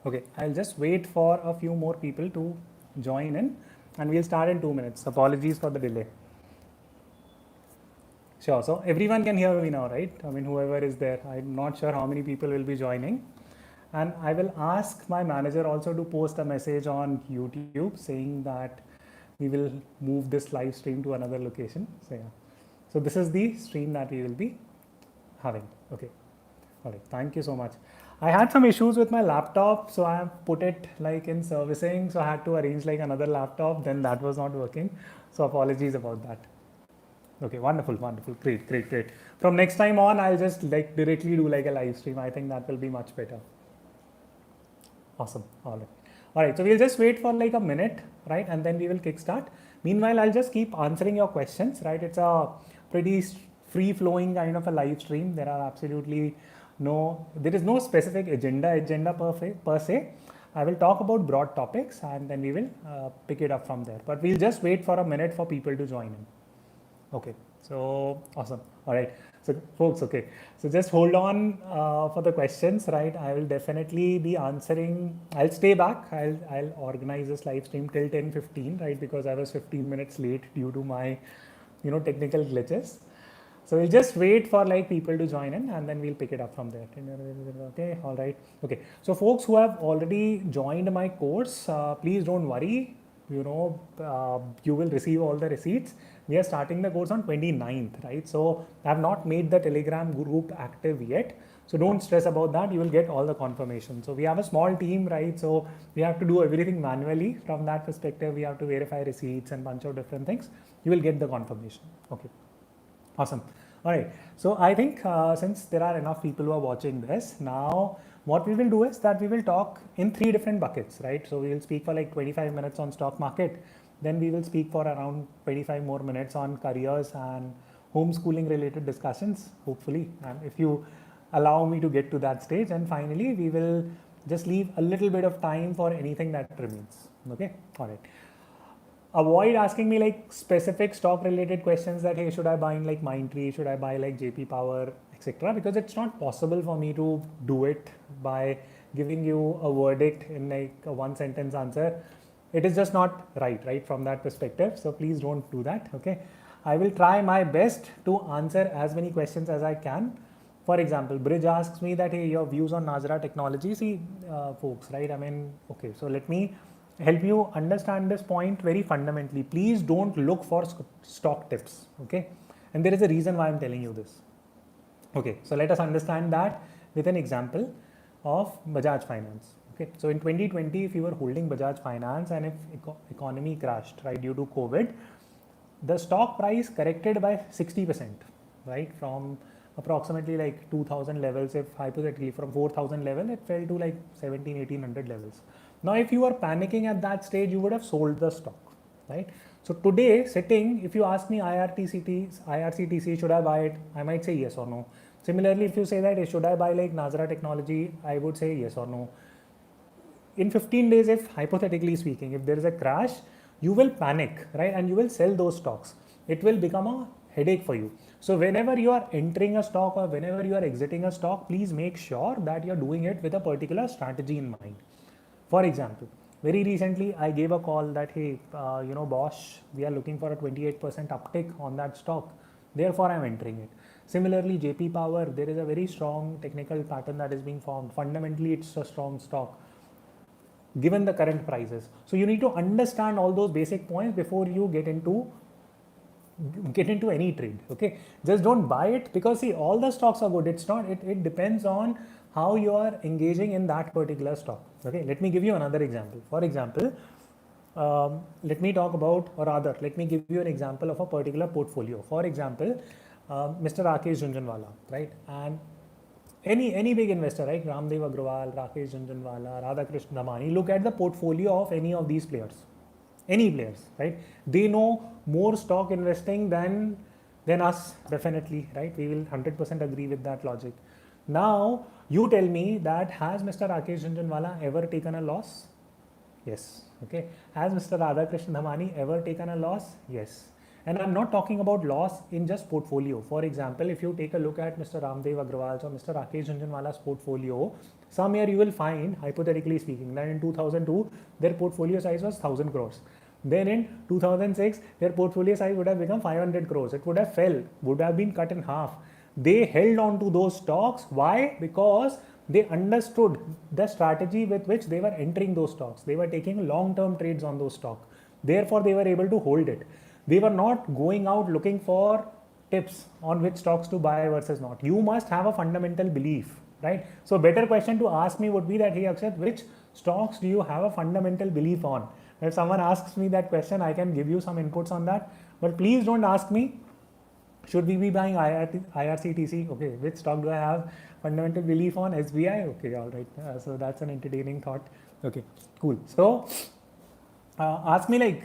Okay, I'll just wait for a few more people to join in and we'll start in 2 minutes. Apologies for the delay. Sure, so everyone can hear me now, right? I mean, whoever is there, I'm not sure how many people will be joining. And I will ask my manager also to post a message on YouTube saying that we will move this live stream to another location. So yeah, so this is the stream that we will be having. Okay, all right, thank you so much. I had some issues with my laptop, so I have put it like in servicing, so I had to arrange like another laptop, then that was not working, so apologies about that. Okay, wonderful, wonderful, great, great, great. From next time on, I'll just like directly do like a live stream. I think that will be much better. Awesome. All right. All right. So we'll just wait for like a minute, right? And then we will kickstart. Meanwhile, I'll just keep answering your questions, right? It's a pretty free flowing kind of a live stream. There is no specific agenda per se. I will talk about broad topics and then we will pick it up from there. But we'll just wait for a minute for people to join in. Okay. So awesome. All right. So folks, okay. So just hold on for the questions, right? I will definitely be answering. I'll stay back. I'll organize this live stream till 10:15, right? Because I was 15 minutes late due to my, technical glitches. So we'll just wait for like people to join in and then we'll pick it up from there. Okay, all right. Okay. So folks who have already joined my course, please don't worry. You will receive all the receipts. We are starting the course on 29th, right? So I have not made the Telegram group active yet. So don't stress about that. You will get all the confirmation. So we have a small team, right? So we have to do everything manually. From that perspective, we have to verify receipts and bunch of different things. You will get the confirmation. Okay. Awesome. All right. So I think since there are enough people who are watching this, now what we will do is that we will talk in 3 different buckets, right? So we will speak for like 25 minutes on stock market. Then we will speak for around 25 more minutes on careers and homeschooling related discussions, hopefully. And if you allow me to get to that stage, and finally, we will just leave a little bit of time for anything that remains. Okay. All right. Avoid asking me like specific stock related questions that, hey, should I buy in like Mindtree? Should I buy like JP Power, etc.? Because it's not possible for me to do it by giving you a verdict in like a 1-sentence answer. It is just not right from that perspective. So please don't do that. Okay. I will try my best to answer as many questions as I can. For example, Bridge asks me that, hey, your views on Nazara technology. See, folks, right? I mean, okay, so let me help you understand this point very fundamentally. Please don't look for stock tips, okay? And there is a reason why I'm telling you this. Okay, so let us understand that with an example of Bajaj Finance. Okay, so in 2020, if you were holding Bajaj Finance and if economy crashed, right, due to COVID, the stock price corrected by 60%, right, from approximately like 2000 levels. If hypothetically from 4000 level, it fell to like 1800 levels. Now, if you were panicking at that stage, you would have sold the stock, right? So today, sitting, if you ask me IRCTC, should I buy it? I might say yes or no. Similarly, if you say that, should I buy like Nazara Technology? I would say yes or no. In 15 days, if hypothetically speaking, if there is a crash, you will panic, right? And you will sell those stocks. It will become a headache for you. So whenever you are entering a stock or whenever you are exiting a stock, please make sure that you're doing it with a particular strategy in mind. For example, very recently I gave a call that, hey, Bosch, we are looking for a 28% uptick on that stock. Therefore, I'm entering it. Similarly, JP Power, there is a very strong technical pattern that is being formed. Fundamentally, it's a strong stock given the current prices. So you need to understand all those basic points before you get into any trade. Okay, just don't buy it because see, all the stocks are good. It depends on how you are engaging in that particular stock. Okay, let me give you another example. For example, let me give you an example of a particular portfolio. For example, Mr. Rakesh Jhunjhunwala, right? And any big investor, right? Ramdev Agrawal, Rakesh Jhunjhunwala, Radhakrishnan Damani, look at the portfolio of any of these players. Any players, right? They know more stock investing than us, definitely, right? We will 100% agree with that logic. Now, you tell me that has Mr. Rakesh Jhunjhunwala ever taken a loss? Yes. Okay. Has Mr. Radhakrishnan Damani ever taken a loss? Yes. And I'm not talking about loss in just portfolio. For example, if you take a look at Mr. Ramdev Agrawal's or Mr. Rakesh Jhunjhunwala's portfolio, some year you will find, hypothetically speaking, that in 2002, their portfolio size was 1000 crores. Then in 2006, their portfolio size would have become 500 crores. It would have fell, would have been cut in half. They held on to those stocks. Why? Because they understood the strategy with which they were entering those stocks. They were taking long-term trades on those stocks. Therefore, they were able to hold it. They were not going out looking for tips on which stocks to buy versus not. You must have a fundamental belief, right? So better question to ask me would be that, hey Akshat, which stocks do you have a fundamental belief on? If someone asks me that question, I can give you some inputs on that. But please don't ask me, should we be buying IRCTC? Okay, which stock do I have fundamental belief on? SBI? Okay, all right. So that's an entertaining thought. Okay, cool. So ask me like,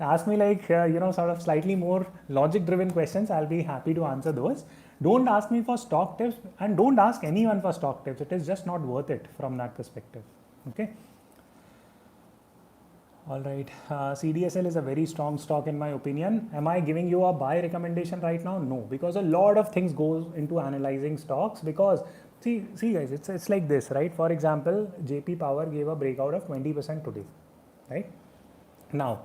ask me like, sort of slightly more logic driven questions. I'll be happy to answer those. Don't ask me for stock tips and don't ask anyone for stock tips. It is just not worth it from that perspective. Okay. All right. CDSL is a very strong stock in my opinion. Am I giving you a buy recommendation right now? No, because a lot of things goes into analyzing stocks. Because see guys, it's like this, right? For example, JP Power gave a breakout of 20% today, right? Now,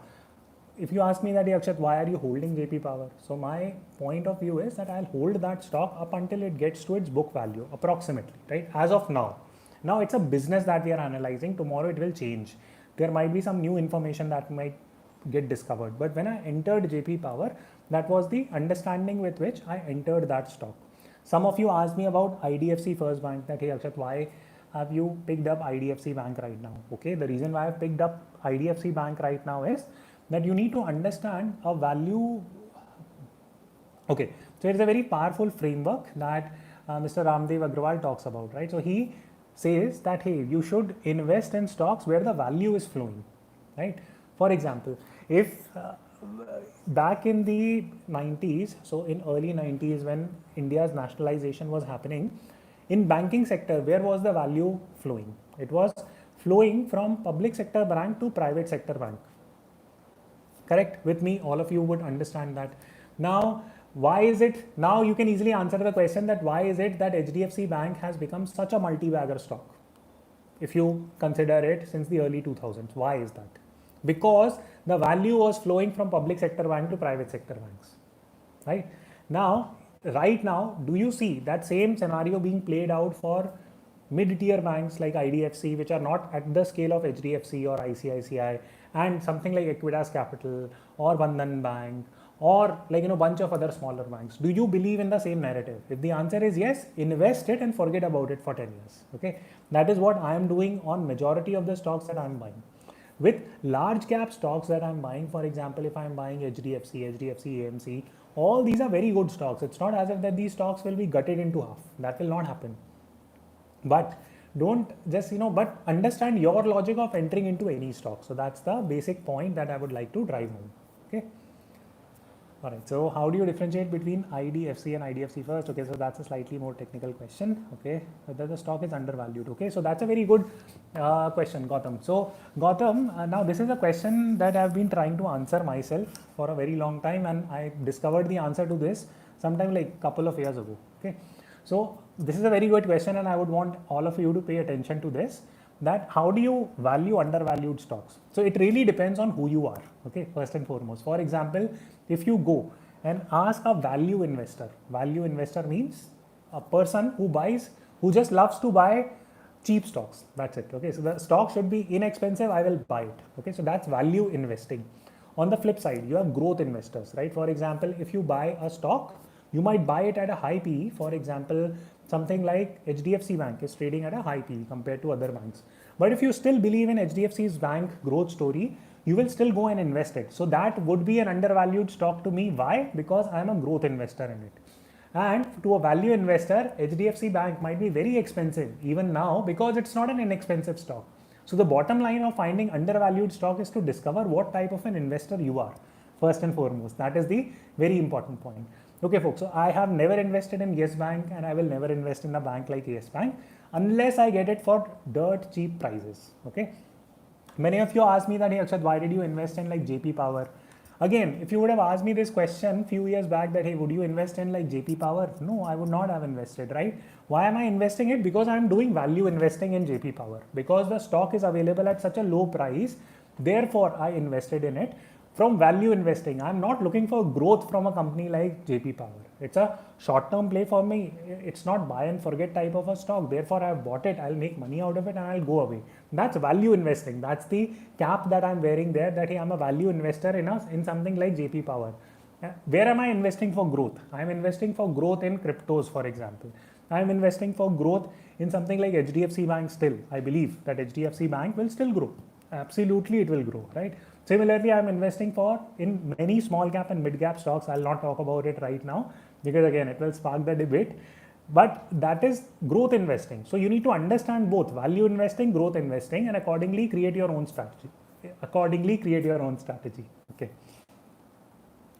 if you ask me that, Akshat, why are you holding JP Power? So my point of view is that I'll hold that stock up until it gets to its book value, approximately, right? As of now. Now it's a business that we are analyzing. Tomorrow it will change. There might be some new information that might get discovered. But when I entered JP Power, that was the understanding with which I entered that stock. Some of you asked me about IDFC First Bank, that, hey Akshat, why have you picked up IDFC Bank right now? Okay, the reason why I've picked up IDFC Bank right now is that you need to understand a value. Okay, so it's a very powerful framework that Mr. Ramdev Agrawal talks about, right? So he says that, hey, you should invest in stocks where the value is flowing, right? For example, if back in the 90s, so in early 90s when India's nationalization was happening, in banking sector, where was the value flowing? It was flowing from public sector bank to private sector bank. Correct? With me, all of you would understand that. Now, why is it, now you can easily answer the question that why is it that HDFC Bank has become such a multi-bagger stock? If you consider it since the early 2000s, why is that? Because the value was flowing from public sector bank to private sector banks, right? Right now, do you see that same scenario being played out for mid-tier banks like IDFC, which are not at the scale of HDFC or ICICI, and something like Equitas Capital or Bandhan Bank, or like bunch of other smaller banks? Do you believe in the same narrative? If the answer is yes, invest it and forget about it for 10 years. Okay, that is what I am doing on majority of the stocks that I am buying. With large cap stocks that I am buying, for example, if I am buying HDFC, AMC, all these are very good stocks. It's not as if that these stocks will be gutted into half. That will not happen. But don't just but understand your logic of entering into any stock. So that's the basic point that I would like to drive home. Okay. All right, so how do you differentiate between IDFC and IDFC First? Okay, so that's a slightly more technical question. Okay, whether the stock is undervalued. Okay, so that's a very good question, Gautam. So Gautam, now this is a question that I've been trying to answer myself for a very long time, and I discovered the answer to this sometime like a couple of years ago. Okay, so this is a very good question, and I would want all of you to pay attention to this. That how do you value undervalued stocks? So it really depends on who you are. Okay, first and foremost. For example, if you go and ask a value investor means a person who just loves to buy cheap stocks. That's it. Okay, so the stock should be inexpensive, I will buy it. Okay, so that's value investing. On the flip side, you have growth investors, right? For example, if you buy a stock, you might buy it at a high PE. For example, something like HDFC Bank is trading at a high PE compared to other banks. But if you still believe in HDFC's bank growth story, you will still go and invest it. So that would be an undervalued stock to me. Why? Because I am a growth investor in it. And to a value investor, HDFC Bank might be very expensive even now because it's not an inexpensive stock. So the bottom line of finding undervalued stock is to discover what type of an investor you are, first and foremost. That is the very important point. Okay, folks, so I have never invested in Yes Bank and I will never invest in a bank like Yes Bank unless I get it for dirt cheap prices. Okay. Many of you asked me that, hey Akshat, why did you invest in like JP Power? Again, if you would have asked me this question few years back that, hey, would you invest in like JP Power? No, I would not have invested, right? Why am I investing it? Because I'm doing value investing in JP Power. Because the stock is available at such a low price, therefore I invested in it. From value investing, I'm not looking for growth from a company like JP Power. It's a short-term play for me. It's not buy and forget type of a stock. Therefore, I've bought it. I'll make money out of it and I'll go away. That's value investing. That's the cap that I'm wearing there. That, hey, I'm a value investor in something like JP Power. Where am I investing for growth? I'm investing for growth in cryptos, for example. I'm investing for growth in something like HDFC Bank still. I believe that HDFC Bank will still grow. Absolutely, it will grow, right? Similarly, I'm investing in many small cap and mid cap stocks. I'll not talk about it right now because again, it will spark the debate. But that is growth investing. So you need to understand both value investing, growth investing, and accordingly create your own strategy. Okay.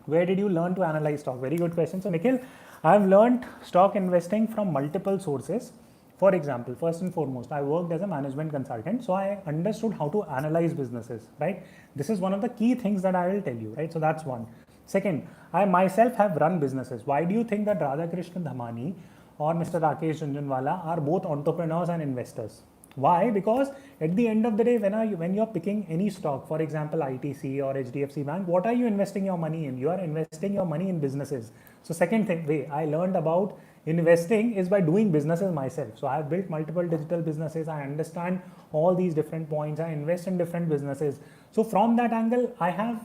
Where did you learn to analyze stock? Very good question. So Nikhil, I've learned stock investing from multiple sources. For example, first and foremost, I worked as a management consultant, so I understood how to analyze businesses, right? This is one of the key things that I will tell you, right? So that's one. Second, I myself have run businesses. Why do you think that Radhakrishnan Dhamani or Mr. Rakesh Jhunjhunwala are both entrepreneurs and investors? Why? Because at the end of the day, when you're picking any stock, for example, ITC or HDFC Bank, what are you investing your money in? You are investing your money in businesses. So second way I learned about investing is by doing businesses myself. So I have built multiple digital businesses. I understand all these different points. I invest in different businesses. So from that angle, I have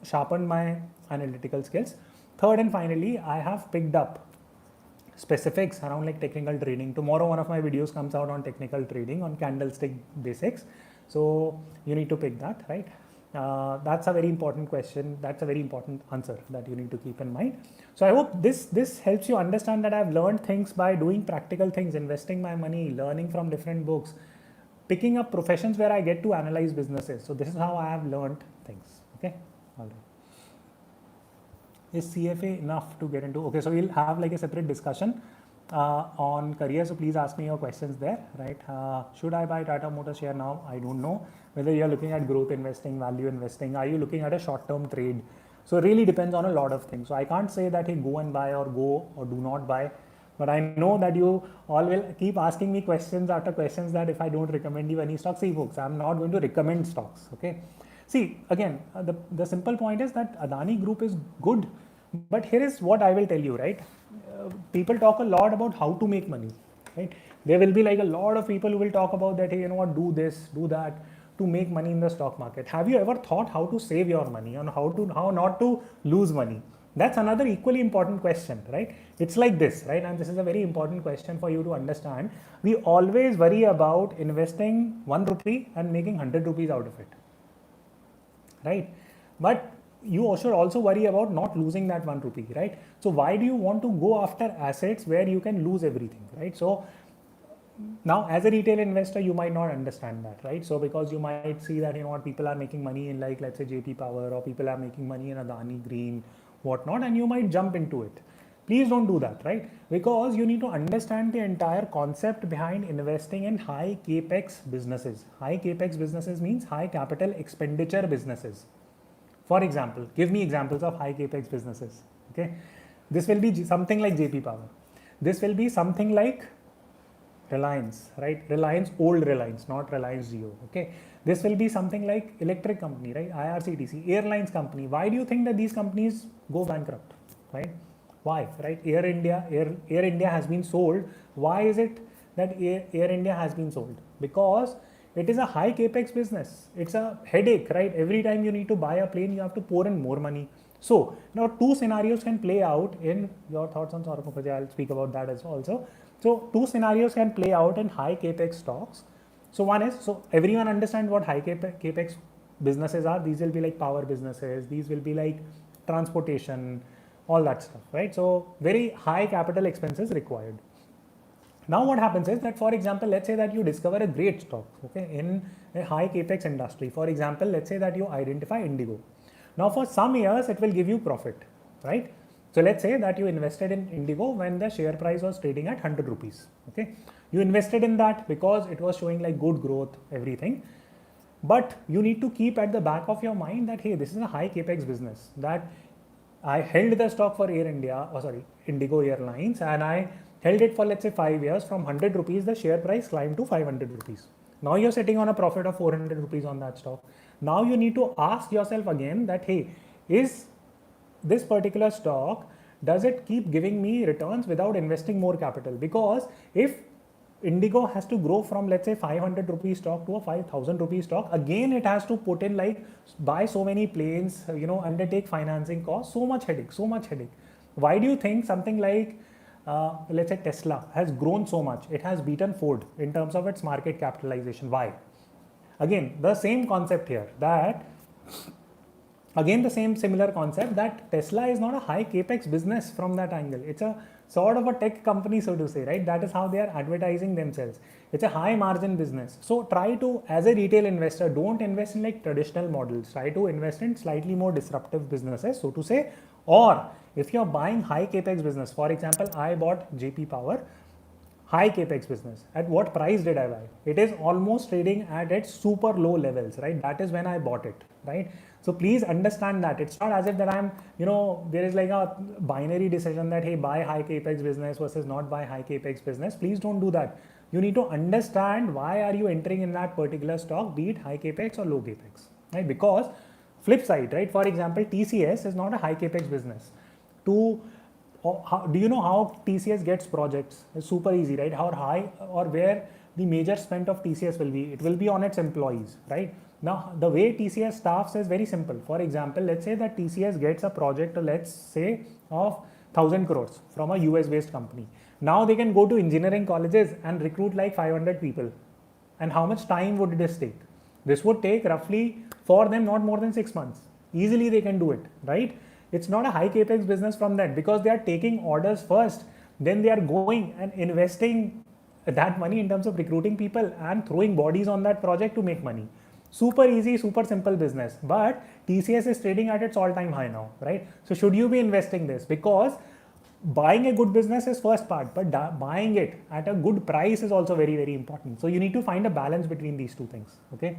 sharpened my analytical skills. Third and finally, I have picked up specifics around like technical trading. Tomorrow, one of my videos comes out on technical trading on candlestick basics. So you need to pick that, right? That's a very important question. That's a very important answer that you need to keep in mind. So I hope this helps you understand that I've learned things by doing practical things, investing my money, learning from different books, picking up professions where I get to analyze businesses. So this is how I have learned things. Okay. All right. Is CFA enough to get into? Okay. So we'll have like a separate discussion on career. So please ask me your questions there, right? Should I buy Tata Motors share now? I don't know. Whether you're looking at growth investing, value investing, are you looking at a short-term trade? So it really depends on a lot of things. So I can't say that, hey, go and buy or go or do not buy. But I know that you all will keep asking me questions after questions that if I don't recommend you any stocks, see folks, I'm not going to recommend stocks, okay? See, again, the simple point is that Adani Group is good, but here is what I will tell you, right? People talk a lot about how to make money, right? There will be like a lot of people who will talk about that, hey, you know what, do this, do that, to make money in the stock market. Have you ever thought how to save your money and how not to lose money? That's another equally important question, right? It's like this, right? And this is a very important question for you to understand. We always worry about investing 1 rupee and making 100 rupees out of it, right? But you should also worry about not losing that 1 rupee, right? So why do you want to go after assets where you can lose everything, right? So now, as a retail investor, you might not understand that, right? So because you might see that, you know what, people are making money in like, let's say JP Power, or people are making money in Adani Green, whatnot, and you might jump into it. Please don't do that, right? Because you need to understand the entire concept behind investing in high capex businesses. High capex businesses means high capital expenditure businesses. For example, give me examples of high capex businesses, okay? This will be something like JP Power. This will be something like Reliance, right? Reliance, old Reliance, not Reliance Jio, okay? This will be something like electric company, right? IRCTC, airlines company. Why do you think that these companies go bankrupt, right? Why, right? Air India has been sold. Why is it that Air India has been sold? Because it is a high capex business. It's a headache, right? Every time you need to buy a plane, you have to pour in more money. So now two scenarios can play out in your thoughts on Saurabh Mukherjee. I'll speak about that as well also. So two scenarios can play out in high capex stocks. So one is, so everyone understands what high capex businesses are. These will be like power businesses. These will be like transportation, all that stuff, right? So very high capital expenses required. Now what happens is that, for example, let's say that you discover a great stock, okay, in a high capex industry. For example, let's say that you identify Indigo. Now for some years, it will give you profit, right? So let's say that you invested in Indigo when the share price was trading at 100 rupees, okay? You invested in that because it was showing like good growth, everything. But you need to keep at the back of your mind that, hey, this is a high capex business, that I held the stock for Indigo Airlines, and I held it for let's say 5 years. From 100 rupees, the share price climbed to 500 rupees. Now you're sitting on a profit of 400 rupees on that stock. Now you need to ask yourself again that, hey, is this particular stock, does it keep giving me returns without investing more capital? Because if Indigo has to grow from let's say 500 rupee stock to a 5,000 rupee stock, again it has to put in like buy so many planes, undertake financing costs, so much headache. Why do you think something like let's say Tesla has grown so much? It has beaten Ford in terms of its market capitalization. Why? Again, the same concept here, that again the same similar concept, that Tesla is not a high capex business from that angle. It's a sort of a tech company, so to say, right? That is how they are advertising themselves. It's a high margin business. So try to, as a retail investor, don't invest in like traditional models. Try to invest in slightly more disruptive businesses, so to say. Or if you're buying high capex business, for example, I bought JP Power, high capex business. At what price did I buy? It is almost trading at its super low levels, right? That is when I bought it, right? So please understand that it's not as if that I'm, there is like a binary decision that, hey, buy high capex business versus not buy high capex business. Please don't do that. You need to understand why are you entering in that particular stock, be it high capex or low capex, right? Because flip side, right? For example, TCS is not a high capex business. Do you know how TCS gets projects? It's super easy, right? How high or where the major spend of TCS will be? It will be on its employees, right? Now, the way TCS staffs is very simple. For example, let's say that TCS gets a project, let's say, of 1,000 crores from a US based company. Now they can go to engineering colleges and recruit like 500 people. And how much time would this take? This would take roughly for them not more than 6 months. Easily they can do it, right? It's not a high capex business from that, because they are taking orders first, then they are going and investing that money in terms of recruiting people and throwing bodies on that project to make money. Super easy, super simple business. But TCS is trading at its all-time high now, right? So should you be investing this? Because buying a good business is first part, but buying it at a good price is also very, very important. So you need to find a balance between these two things, okay?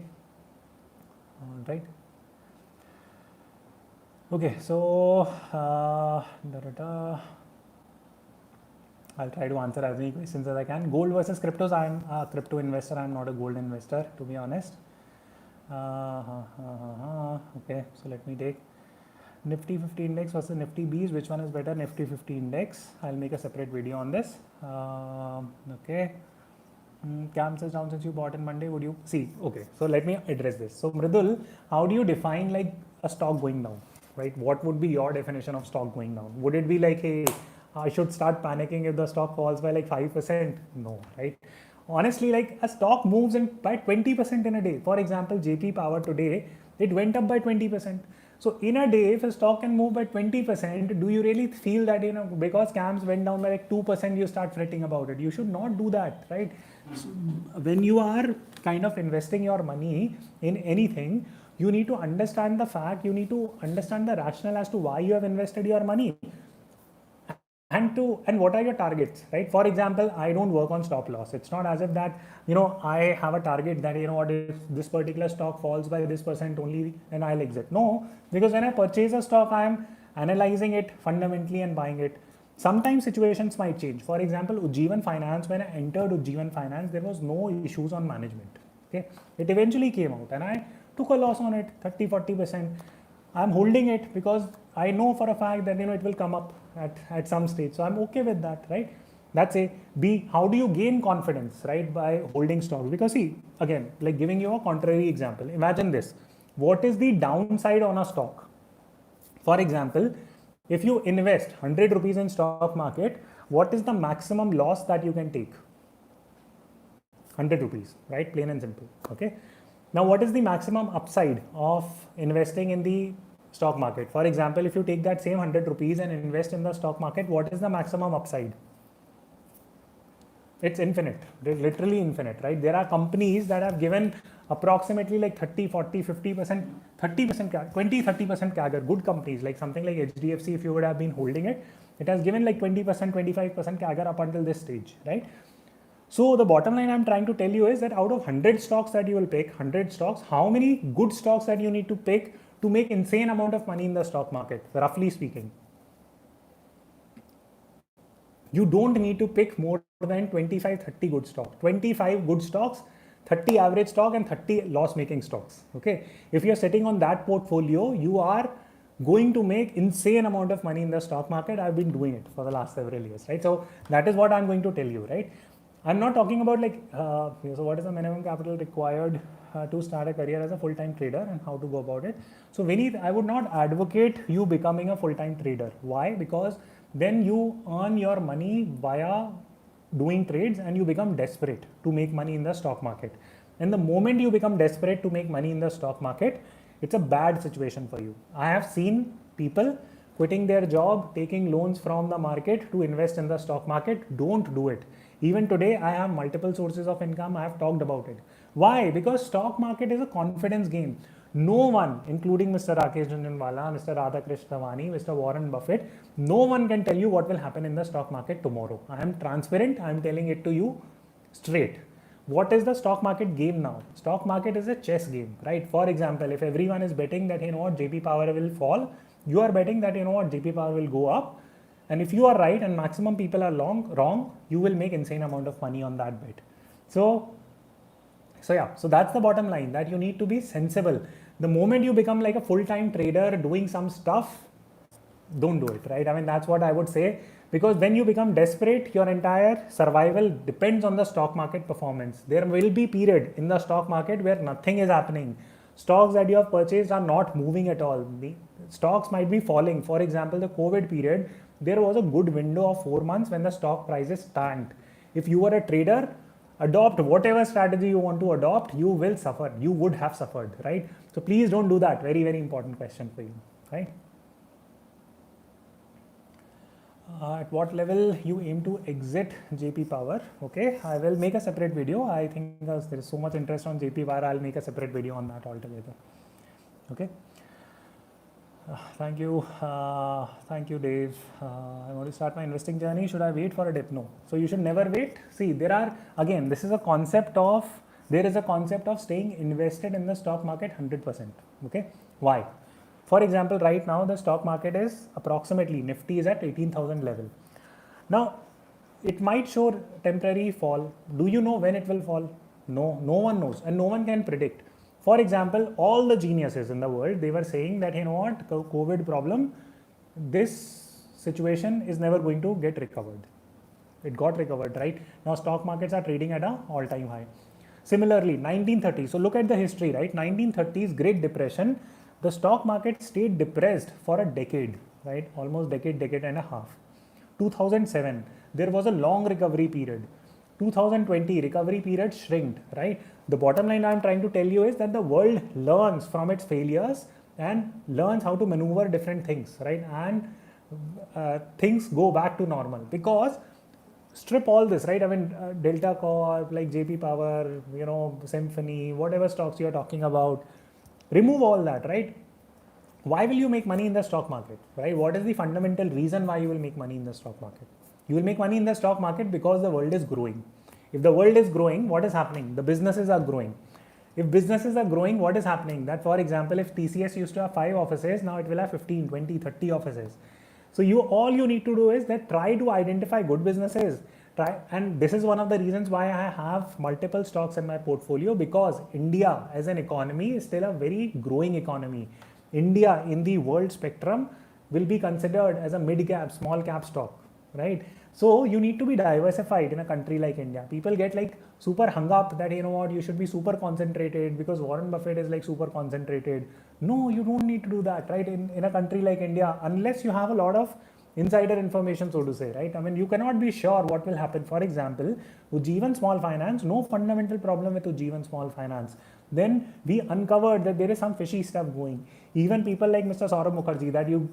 All right. Okay, so I'll try to answer as many questions as I can. Gold versus cryptos. I'm a crypto investor. I'm not a gold investor, to be honest. Okay, so let me take Nifty 50 index versus Nifty Bs. Which one is better? Nifty 50 index. I'll make a separate video on this. Okay. Cam says down since you bought in Monday. Would you see? Okay, so let me address this. So Mridul, how do you define like a stock going down? Right? What would be your definition of stock going down? Would it be like, hey, I should start panicking if the stock falls by like 5%? No, right? Honestly, like a stock moves in by 20% in a day. For example, JP Power today, it went up by 20%. So in a day, if a stock can move by 20%, do you really feel that, because CAMS went down by like 2%, you start fretting about it? You should not do that, right? So when you are kind of investing your money in anything, you need to understand the fact, you need to understand the rationale as to why you have invested your money and what are your targets, right? For example, I don't work on stop loss. It's not as if that, I have a target that, what if this particular stock falls by this percent only and I'll exit. No, because when I purchase a stock, I am analyzing it fundamentally and buying it. Sometimes situations might change. For example, Ujjivan Finance, when I entered Ujjivan Finance, there was no issues on management. Okay, it eventually came out and I took a loss on it, 30-40%. I'm holding it because I know for a fact that it will come up at some stage. So I'm okay with that, right? That's A. B, how do you gain confidence, right? By holding stocks. Because see, again, like giving you a contrary example. Imagine this. What is the downside on a stock? For example, if you invest 100 rupees in stock market, what is the maximum loss that you can take? 100 rupees, right? Plain and simple, okay? Now, what is the maximum upside of investing in the stock market? For example, if you take that same 100 rupees and invest in the stock market, what is the maximum upside? It's infinite. It's literally infinite, right? There are companies that have given approximately like 30, 40, 50%, 30%, 20, 30% CAGR. Good companies like something like HDFC, if you would have been holding it, it has given like 20%, 25% CAGR up until this stage, right? So the bottom line I'm trying to tell you is that out of 100 stocks that you will pick, 100 stocks, how many good stocks that you need to pick to make insane amount of money in the stock market, roughly speaking? You don't need to pick more than 25, 30 good stocks. 25 good stocks, 30 average stock and 30 loss making stocks. Okay. If you're sitting on that portfolio, you are going to make insane amount of money in the stock market. I've been doing it for the last several years, right? So that is what I'm going to tell you, right? I'm not talking about like, so what is the minimum capital required to start a career as a full-time trader and how to go about it. So Vineet, I would not advocate you becoming a full-time trader. Why? Because then you earn your money via doing trades and you become desperate to make money in the stock market. And the moment you become desperate to make money in the stock market, it's a bad situation for you. I have seen people quitting their job, taking loans from the market to invest in the stock market. Don't do it. Even today, I have multiple sources of income. I have talked about it. Why? Because stock market is a confidence game. No one, including Mr. Rakesh Jhunjhunwala, Mr. Radhakrishna Tawani, Mr. Warren Buffett, no one can tell you what will happen in the stock market tomorrow. I am transparent. I am telling it to you straight. What is the stock market game now? Stock market is a chess game, right? For example, if everyone is betting that, you know what, JP Power will fall, you are betting that, you know what, JP Power will go up. And if you are right and maximum people are wrong, you will make insane amount of money on that bet. So yeah, so that's the bottom line, that you need to be sensible. The moment you become like a full-time trader doing some stuff, don't do it, right? I mean, that's what I would say, because when you become desperate, your entire survival depends on the stock market performance. There will be period in the stock market where nothing is happening. Stocks that you have purchased are not moving at all. The stocks might be falling. For example, the COVID period, there was a good window of 4 months when the stock prices tanked. If you were a trader, adopt whatever strategy you want to adopt, you will suffer. You would have suffered, right? So please don't do that. Very, very important question for you, right? At what level you aim to exit JP Power? Okay, I will make a separate video. I think there is so much interest on JP Power, I'll make a separate video on that altogether. Okay. Thank you, Dave. I want to start my investing journey. Should I wait for a dip? No. So you should never wait. See, there is a concept of staying invested in the stock market 100%. Okay. Why? For example, right now the stock market is approximately, Nifty is at 18,000 level. Now, it might show temporary fall. Do you know when it will fall? No, no one knows, and no one can predict. For example, all the geniuses in the world, they were saying that, you know what, COVID problem, this situation is never going to get recovered. It got recovered, right? Now stock markets are trading at an all-time high. Similarly, 1930, so look at the history, right? 1930s Great Depression, the stock market stayed depressed for a decade, right? Almost decade and a half. 2007, there was a long recovery period. 2020, recovery period shrinked, right? The bottom line I'm trying to tell you is that the world learns from its failures and learns how to maneuver different things, right? And things go back to normal, because strip all this, right? I mean, Delta Corp, like JP Power, you know, Symphony, whatever stocks you're talking about, remove all that, right? Why will you make money in the stock market, right? What is the fundamental reason why you will make money in the stock market? You will make money in the stock market because the world is growing. If the world is growing, what is happening? The businesses are growing. If businesses are growing, what is happening? That, for example, if TCS used to have 5 offices, now it will have 15, 20, 30 offices. So all you need to do is that try to identify good businesses. And this is one of the reasons why I have multiple stocks in my portfolio, because India as an economy is still a very growing economy. India in the world spectrum will be considered as a mid-cap, small-cap stock, right? So you need to be diversified in a country like India. People get like super hung up that, you know what, you should be super concentrated because Warren Buffett is like super concentrated. No, you don't need to do that, right? In a country like India, unless you have a lot of insider information, so to say, right? I mean, you cannot be sure what will happen. For example, Ujjivan Small Finance, no fundamental problem with Ujjivan Small Finance. Then we uncovered that there is some fishy stuff going. Even people like Mr. Saurabh Mukherjee that you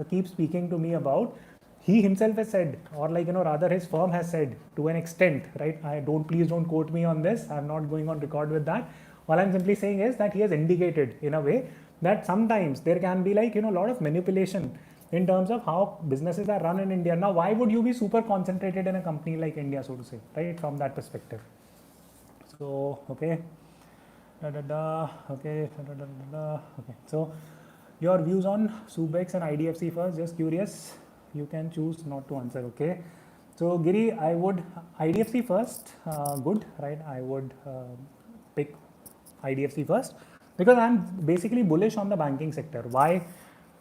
keep speaking to me about, he himself has said, or like, you know, rather his firm has said to an extent, right? Please don't quote me on this. I'm not going on record with that. All I'm simply saying is that he has indicated in a way that sometimes there can be like, you know, a lot of manipulation in terms of how businesses are run in India. Now, why would you be super concentrated in a company like India, so to say, right? From that perspective. So, okay. Okay. Okay. So, your views on Subex and IDFC first. Just curious. You can choose not to answer. Okay. So, Giri, I would IDFC first. Good, right? I would pick IDFC first because I'm basically bullish on the banking sector. Why?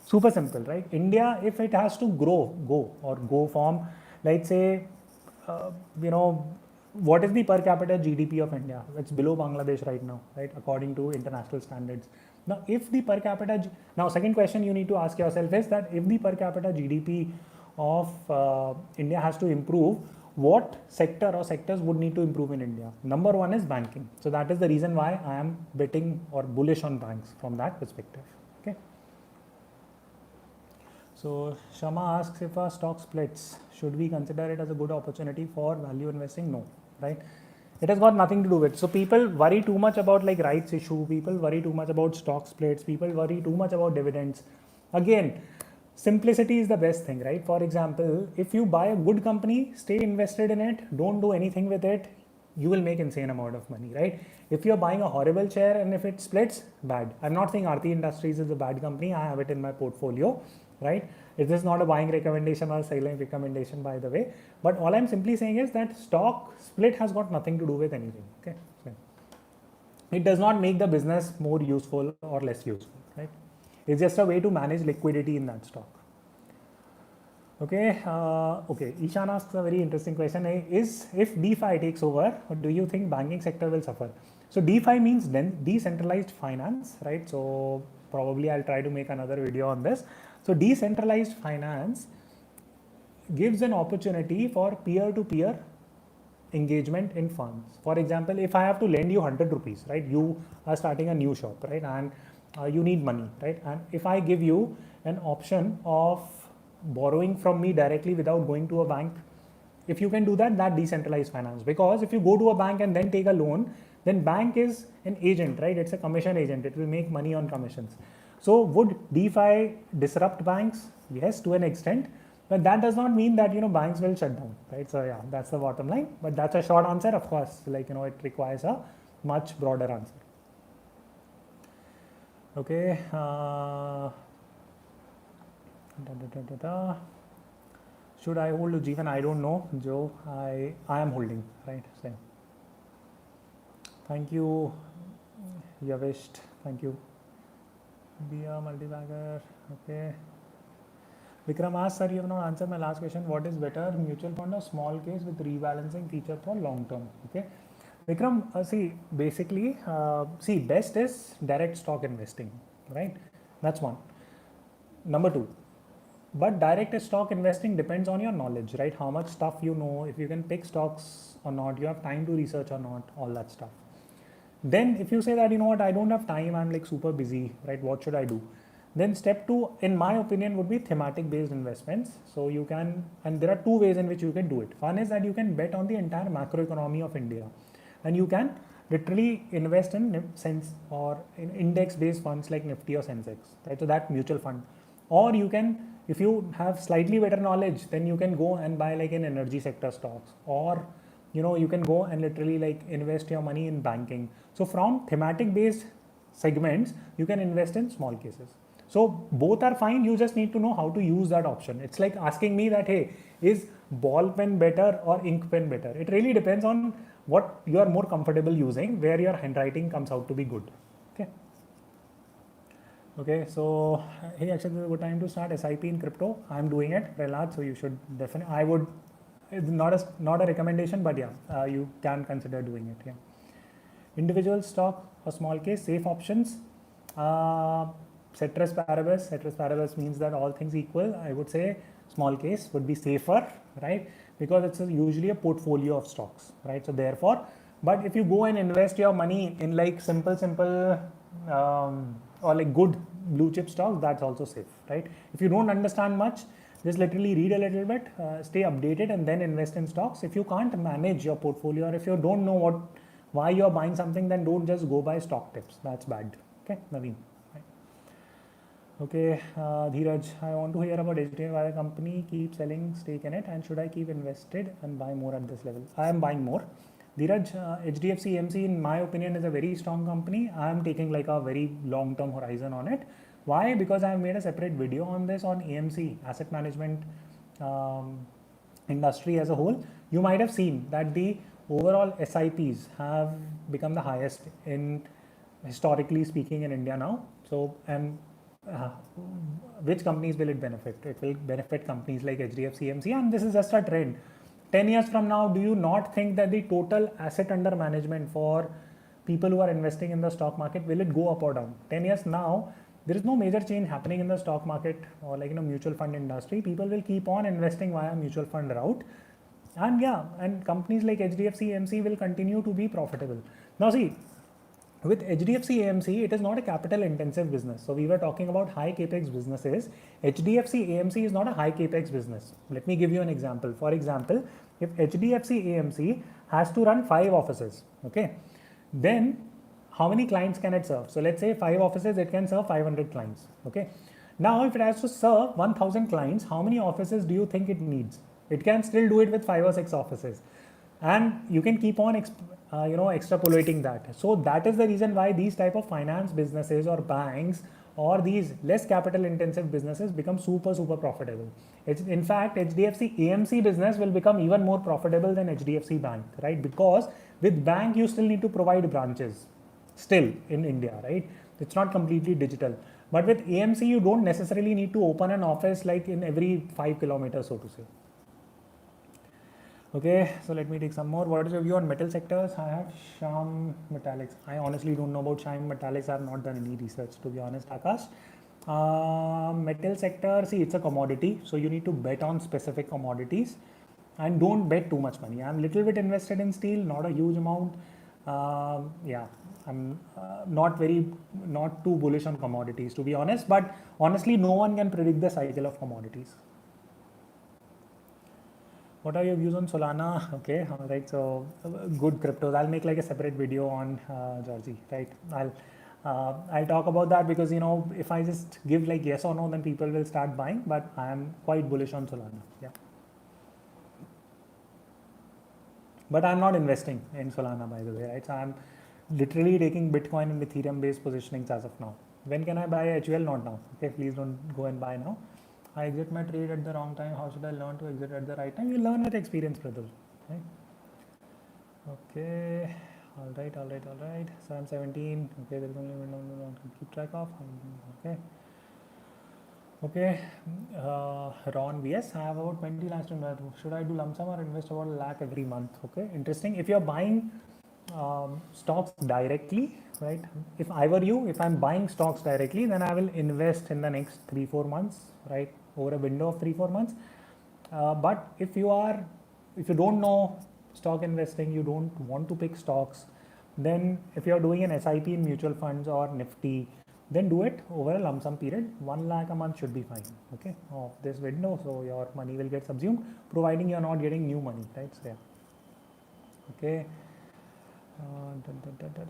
Super simple, right? India, if it has to go from, let's say, you know, what is the per capita GDP of India? It's below Bangladesh right now, right? According to international standards. Now, if the per capita, now second question you need to ask yourself is that if the per capita GDP of India has to improve, what sector or sectors would need to improve in India? Number one is banking. So that is the reason why I am betting or bullish on banks from that perspective. Okay. So Shama asks if a stock splits, should we consider it as a good opportunity for value investing? No, right? It has got nothing to do with. So people worry too much about like rights issue. People worry too much about stock splits. People worry too much about dividends. Again, simplicity is the best thing, right? For example, if you buy a good company, stay invested in it, don't do anything with it, you will make insane amount of money, right? If you're buying a horrible share and if it splits, bad. I'm not saying Aarti Industries is a bad company. I have it in my portfolio, right? This is not a buying recommendation or selling recommendation, by the way. But all I'm simply saying is that stock split has got nothing to do with anything, okay? So it does not make the business more useful or less useful, right? It's just a way to manage liquidity in that stock. Okay, okay. Ishan asks a very interesting question. Is if DeFi takes over, do you think banking sector will suffer? So DeFi means then decentralized finance, right? So probably I'll try to make another video on this. So decentralized finance gives an opportunity for peer-to-peer engagement in funds. For example, if I have to lend you 100 rupees, right? You are starting a new shop, right? And you need money, right? And if I give you an option of borrowing from me directly without going to a bank, if you can do that, that decentralized finance. Because if you go to a bank and then take a loan, then bank is an agent, right? It's a commission agent. It will make money on commissions. So would DeFi disrupt banks? Yes, to an extent. But that does not mean that, banks will shut down, right? So yeah, that's the bottom line. But that's a short answer. Of course, like, it requires a much broader answer. Okay. Should I hold Jeevan? I don't know, Joe. I am holding, right? So, thank you, Yavisht. Thank you. Be a multi-bagger. Okay. Vikram asks, sir, you have not answered my last question. What is better, mutual fund or small case with rebalancing feature for long term? Okay. Vikram, basically, best is direct stock investing, right? That's one. Number two, but direct stock investing depends on your knowledge, right? How much stuff you know, if you can pick stocks or not, you have time to research or not, all that stuff. Then if you say that, I don't have time, I'm like super busy, right? What should I do? Then step two, in my opinion, would be thematic based investments. So you can, and there are two ways in which you can do it. One is that you can bet on the entire macroeconomy of India, and you can literally invest in or in index based funds like Nifty or Sensex, right? So that mutual fund. Or you can, if you have slightly better knowledge, then you can go and buy like an energy sector stocks, or you can go and literally like invest your money in banking. So from thematic based segments, you can invest in small cases. So both are fine. You just need to know how to use that option. It's like asking me that, hey, is ball pen better or ink pen better? It really depends on what you are more comfortable using, where your handwriting comes out to be good. Okay. Okay, so hey, Akshat, this is a good time to start SIP in crypto. I'm doing it, Prahlad, so you should definitely. I would, it's not a recommendation, but yeah, you can consider doing it. Yeah. Individual stock or small case, safe options. Ceteris paribus means that all things equal, I would say small case would be safer, right? Because it's usually a portfolio of stocks, right? So therefore, but if you go and invest your money in like simple or like good blue chip stocks, that's also safe, right? If you don't understand much, just literally read a little bit, stay updated, and then invest in stocks. If you can't manage your portfolio, or if you don't know why you're buying something, then don't just go by stock tips. That's bad. Okay, Naveen. Okay, Dheeraj, I want to hear about HDFC. Why the company keep selling stake in it, and should I keep invested and buy more at this level? I am buying more. Dheeraj, HDFC AMC, in my opinion, is a very strong company. I am taking like a very long-term horizon on it. Why? Because I have made a separate video on this on AMC, asset management um, industry as a whole. You might have seen that the overall SIPs have become the highest in historically speaking in India now. So, and uh, which companies will it benefit? It will benefit companies like HDFC AMC, and this is just a trend. 10 years from now, do you not think that the total asset under management for people who are investing in the stock market, will it go up or down? 10 years now, there is no major change happening in the stock market or like mutual fund industry. People will keep on investing via mutual fund route, and yeah, and companies like HDFC AMC will continue to be profitable. Now see, with HDFC AMC, it is not a capital intensive business. So we were talking about high capex businesses. HDFC AMC is not a high capex business. Let me give you an example. For example, if HDFC AMC has to run 5 offices, okay, then how many clients can it serve? So let's say 5 offices, it can serve 500 clients, okay. Now if it has to serve 1000 clients, how many offices do you think it needs? It can still do it with 5 or 6 offices, and you can keep on extrapolating that. So that is the reason why these type of finance businesses or banks or these less capital intensive businesses become super profitable. It's, in fact, HDFC AMC business will become even more profitable than HDFC Bank, right? Because with bank you still need to provide branches still in India, right? It's not completely digital. But with AMC you don't necessarily need to open an office like in every 5 kilometers, so to say. Okay, so let me take some more. What is your view on metal sectors? I have Sham Metallics. I honestly don't know about Sham Metallics. I have not done any research, to be honest, Akash. Metal sector, see, it's a commodity, so you need to bet on specific commodities and don't bet too much money. I'm a little bit invested in steel, not a huge amount. Yeah, I'm not too bullish on commodities, to be honest, but honestly, no one can predict the cycle of commodities. What are your views on Solana? Okay, all right. So good cryptos. I'll make like a separate video on Georgie, right? I'll talk about that because if I just give like yes or no, then people will start buying. But I am quite bullish on Solana. Yeah. But I'm not investing in Solana, by the way, right? So I'm literally taking Bitcoin and Ethereum based positionings as of now. When can I buy HUL? Not now. Okay, please don't go and buy now. I exit my trade at the wrong time. How should I learn to exit at the right time? You learn with experience, brother. Right? Okay. All right. So I'm 17. Okay, there is only window to keep track of. Okay. Okay. Ron VS. I have about 20 lakhs to invest. Should I do lump sum or invest about a lakh every month? Okay. Interesting. If you're buying stocks directly, right? If I were you, if I'm buying stocks directly, then I will invest in the next 3-4 months, right? Over a window of 3-4 months. But if you don't know stock investing, you don't want to pick stocks, then if you're doing an SIP in mutual funds or Nifty, then do it over a lump sum period. 1 lakh a month should be fine, okay, of this window. So your money will get subsumed, providing you're not getting new money, right? So yeah. Okay.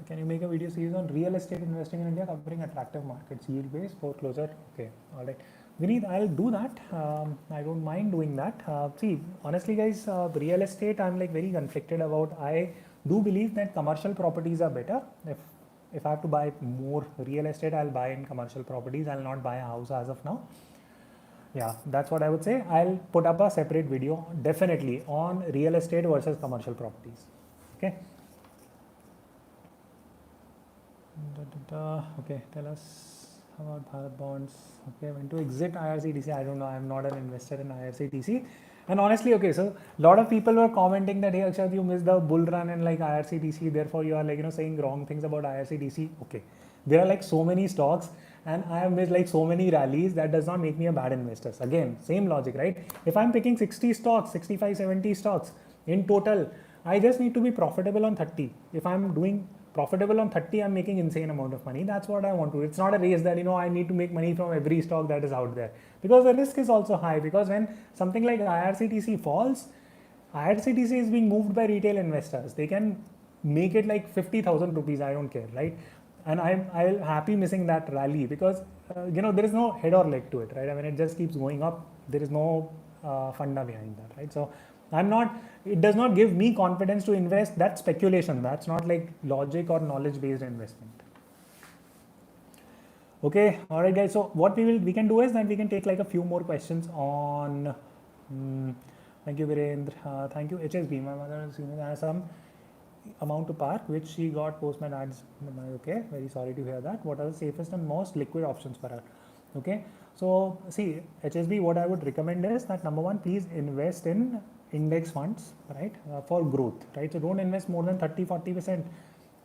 Can you make a video series on real estate investing in India covering attractive markets, yield based, foreclosure? Okay, all right. Vineet, I'll do that. I don't mind doing that. See, honestly, guys, real estate, I'm like very conflicted about. I do believe that commercial properties are better. If I have to buy more real estate, I'll buy in commercial properties. I'll not buy a house as of now. Yeah, that's what I would say. I'll put up a separate video definitely on real estate versus commercial properties. Okay. Okay, tell us about Bharat bonds. Okay, when to exit IRCTC? I don't know. I'm not an investor in IRCTC. And honestly, okay, so a lot of people were commenting that, hey, Akshat, you missed the bull run in like IRCTC. Therefore, you are like, saying wrong things about IRCTC. Okay, there are like so many stocks and I have missed like so many rallies. That does not make me a bad investor. Again, same logic, right? If I'm picking 60 stocks, 65, 70 stocks in total, I just need to be profitable on 30. If I'm doing profitable on 30, I'm making insane amount of money. That's what I want to. It's not a race that, I need to make money from every stock that is out there, because the risk is also high. Because when something like IRCTC falls, IRCTC is being moved by retail investors. They can make it like 50,000 rupees. I don't care, right? And I'm happy missing that rally because there is no head or leg to it, right? I mean, it just keeps going up. There is no funda behind that, right? So it does not give me confidence to invest. That's speculation. That's not like logic or knowledge based investment. Okay, all right, guys. So what we can do is that we can take like a few more questions on. Thank you, Virendra. Thank you, HSB. My mother has some amount to park, which she got postman ads. Okay, very sorry to hear that. What are the safest and most liquid options for her? Okay, so see, HSB, what I would recommend is that number one, please invest in index funds, right, for growth, right? So don't invest more than 30-40%.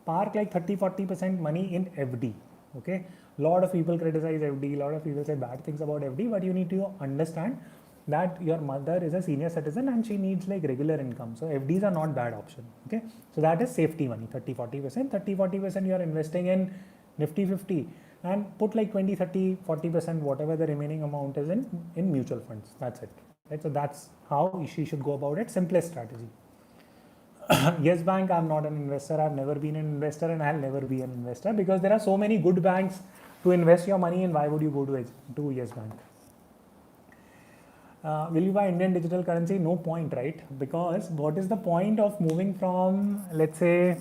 Park like 30-40% money in FD. Okay, lot of people criticize FD, lot of people say bad things about FD, but you need to understand that your mother is a senior citizen and she needs like regular income. So FDs are not bad option. Okay, so that is safety money, 30-40%. 30-40% you are investing in Nifty 50 and put like 20-30-40% whatever the remaining amount is in mutual funds. That's it, right? So that's how she should go about it. Simplest strategy. Yes Bank, I'm not an investor. I've never been an investor and I'll never be an investor because there are so many good banks to invest your money in. Why would you go to Yes Bank? Will you buy Indian digital currency? No point, right? Because what is the point of moving from, let's say,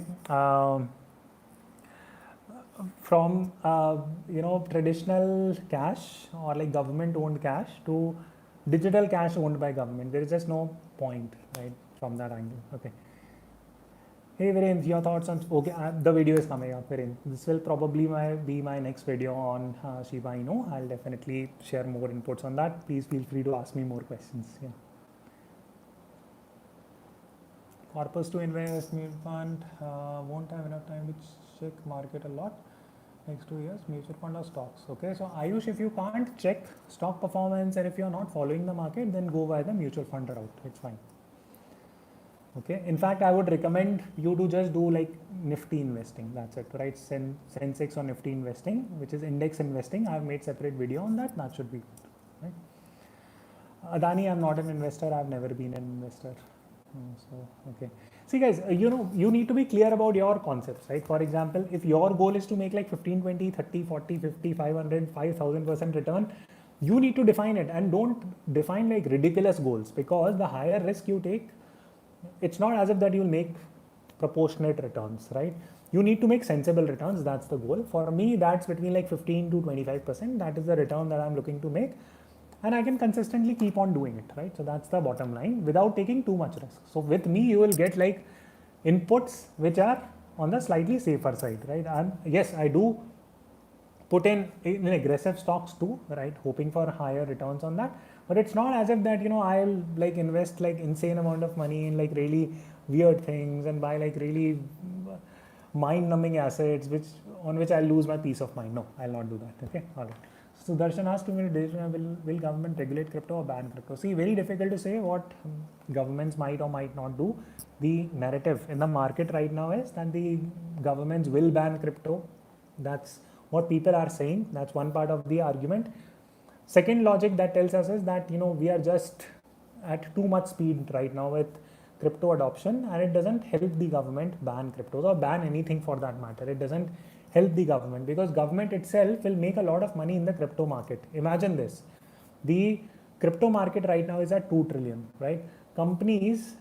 traditional cash or like government owned cash to digital cash owned by government? There is just no point, right, from that angle. Okay. Hey Virendra, your thoughts on, okay, the video is coming up, Virendra. This will probably be my next video on Shiba Inu. I'll definitely share more inputs on that. Please feel free to ask me more questions. Yeah. Corpus to invest, mutual fund, won't have enough time to check market a lot. Next 2 years, mutual fund or stocks. Okay, so Ayush, if you can't check stock performance and if you're not following the market, then go by the mutual fund route. It's fine. Okay, in fact, I would recommend you to just do like Nifty investing. That's it, right? Sensex or Nifty investing, which is index investing. I've made separate video on that. That should be good, right? Adani, I'm not an investor. I've never been an investor. So, okay. See guys, you need to be clear about your concepts, right? For example, if your goal is to make like 15, 20, 30, 40, 50, 500, 5,000% return, you need to define it and don't define like ridiculous goals because the higher risk you take, it's not as if that you'll make proportionate returns, right? You need to make sensible returns. That's the goal. For me, that's between like 15 to 25%. That is the return that I'm looking to make. And I can consistently keep on doing it, right? So that's the bottom line without taking too much risk. So with me, you will get like inputs which are on the slightly safer side, right? And yes, I do put in aggressive stocks too, right? Hoping for higher returns on that. But it's not as if that, I'll like invest like insane amount of money in like really weird things and buy like really mind numbing assets, on which I'll lose my peace of mind. No, I'll not do that. Okay. All right. So Darshan asked me, will government regulate crypto or ban crypto? See, very difficult to say what governments might or might not do. The narrative in the market right now is that the governments will ban crypto. That's what people are saying. That's one part of the argument. Second logic that tells us is that, we are just at too much speed right now with crypto adoption and it doesn't help the government ban cryptos or ban anything for that matter. It doesn't help the government because government itself will make a lot of money in the crypto market. Imagine this. The crypto market right now is at 2 trillion, right? Companies,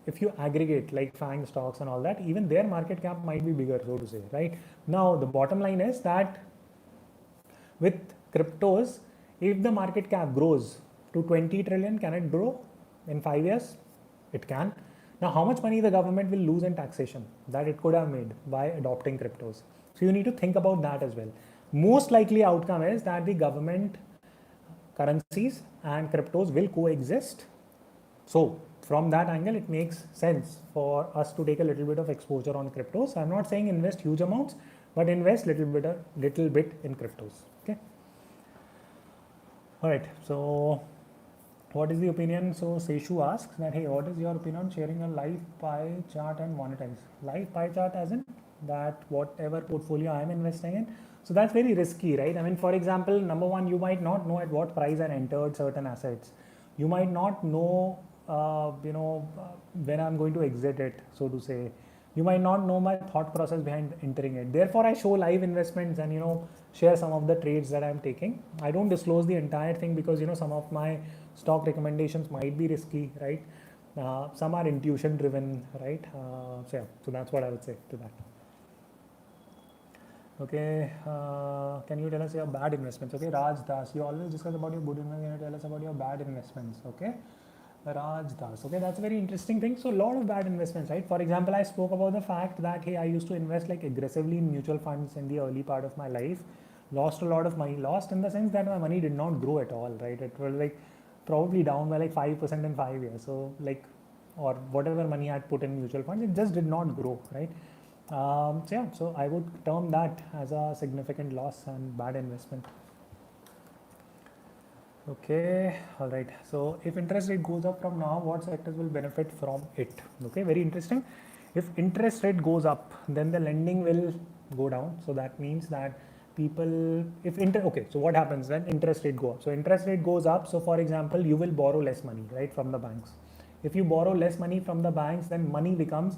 if you aggregate like FANG stocks and all that, even their market cap might be bigger, so to say, right? Now, the bottom line is that with cryptos, if the market cap grows to 20 trillion, can it grow in 5 years? It can. Now, how much money the government will lose in taxation that it could have made by adopting cryptos? So you need to think about that as well. Most likely outcome is that the government currencies and cryptos will coexist. So from that angle, it makes sense for us to take a little bit of exposure on cryptos. I'm not saying invest huge amounts, but invest little bit in cryptos. Okay. All right. So what is the opinion? So Seshu asks that, hey, what is your opinion on sharing a live pie chart and monetize? Live pie chart as in that whatever portfolio I am investing in. So that's very risky, right? I mean, for example, number one, you might not know at what price I entered certain assets. You might not know, when I'm going to exit it, so to say. you might not know my thought process behind entering it. Therefore, I show live investments and share some of the trades that I'm taking. I don't disclose the entire thing because some of my stock recommendations might be risky, right? Some are intuition driven, right? So that's what I would say to that. Okay, can you tell us your bad investments? Okay, Raj Das, you always discuss about your good investments. Can you tell us about your bad investments? Okay, Raj Das. Okay, that's a very interesting thing. So a lot of bad investments, right? For example, I spoke about the fact that hey, I used to invest like aggressively in mutual funds in the early part of my life. Lost a lot of money. Lost in the sense that my money did not grow at all, right? It was like probably down by like 5% in 5 years. So like, or whatever money I had put in mutual funds, it just did not grow, right? So I would term that as a significant loss and bad investment. Okay, all right. So if interest rate goes up from now, what sectors will benefit from it? Okay, very interesting. If interest rate goes up, then the lending will go down. So that means that people, okay, so what happens when interest rate go up? So interest rate goes up. So for example, you will borrow less money, right, from the banks. If you borrow less money from the banks, then money becomes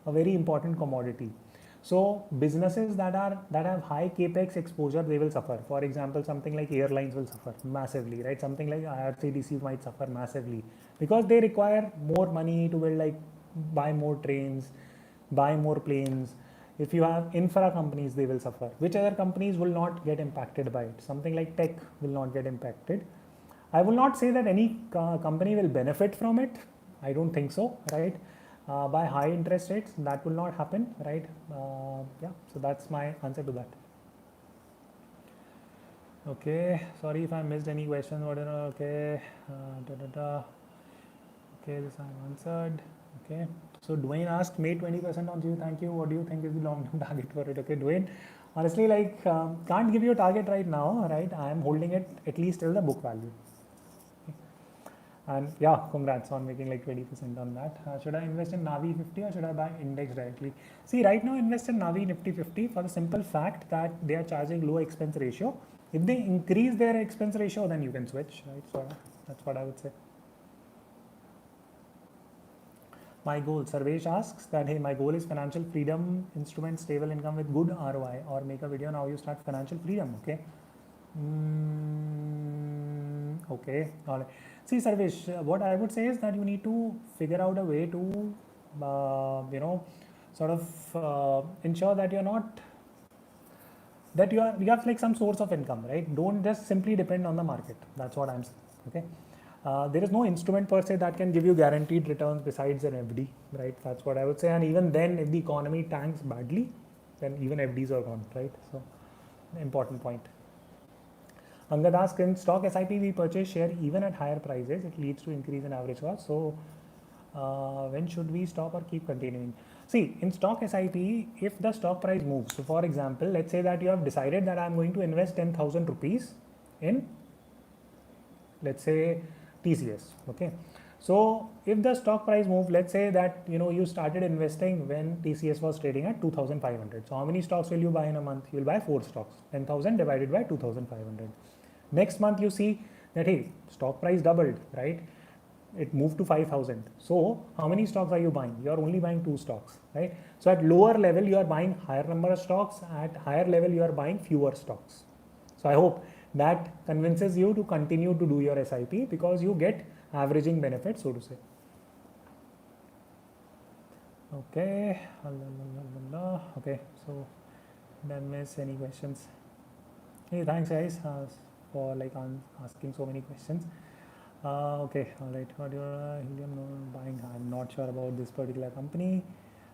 a very important commodity. So businesses that have high capex exposure, they will suffer. For example, something like airlines will suffer massively, right? Something like IRCTC might suffer massively because they require more money to build, like buy more trains, buy more planes. If you have infra companies, they will suffer. Which other companies will not get impacted by it? Something like tech will not get impacted. I will not say that any company will benefit from it. I don't think so, right? By high interest rates, that will not happen, right? Yeah, so that's my answer to that. Okay, sorry if I missed any questions. Whatever. Okay, okay, this I answered. Okay, so Dwayne asked, made 20% on you. Thank you. What do you think is the long-term target for it? Okay, Dwayne, honestly, like can't give you a target right now, right? I am holding it at least till the book value. And yeah, congrats on making like 20% on that. Should I invest in Navi 50 or should I buy index directly? See, right now invest in Navi Nifty 50 for the simple fact that they are charging low expense ratio. If they increase their expense ratio, then you can switch, right? So that's what I would say. My goal, Sarvesh asks that, hey, my goal is financial freedom, instrument, stable income with good ROI, or make a video on how you start financial freedom. Okay. Okay. All right. See, Sarvesh, what I would say is that you need to figure out a way to, sort of ensure that you're not, that you have like some source of income, right? Don't just simply depend on the market. That's what I'm saying. Okay. There is no instrument per se that can give you guaranteed returns besides an FD, right? That's what I would say. And even then, if the economy tanks badly, then even FDs are gone, right? So, important point. Angad asks, in stock SIP, we purchase share even at higher prices. It leads to increase in average cost. So, when should we stop or keep continuing? See, in stock SIP, if the stock price moves, so for example, let's say that you have decided that I'm going to invest 10,000 rupees in, let's say, TCS. Okay. So if the stock price move, let's say that you started investing when TCS was trading at 2,500. So how many stocks will you buy in a month? You will buy 4 stocks. 10,000 divided by 2,500. Next month you see that hey, stock price doubled, right? It moved to 5,000. So how many stocks are you buying? You are only buying 2 stocks, right? So at lower level you are buying higher number of stocks. At higher level you are buying fewer stocks. So I hope that convinces you to continue to do your SIP because you get averaging benefit, so to say. Okay. Okay. So did I miss any questions? Hey, thanks guys for like asking so many questions. Okay, all right. What your helium buying? I'm not sure about this particular company.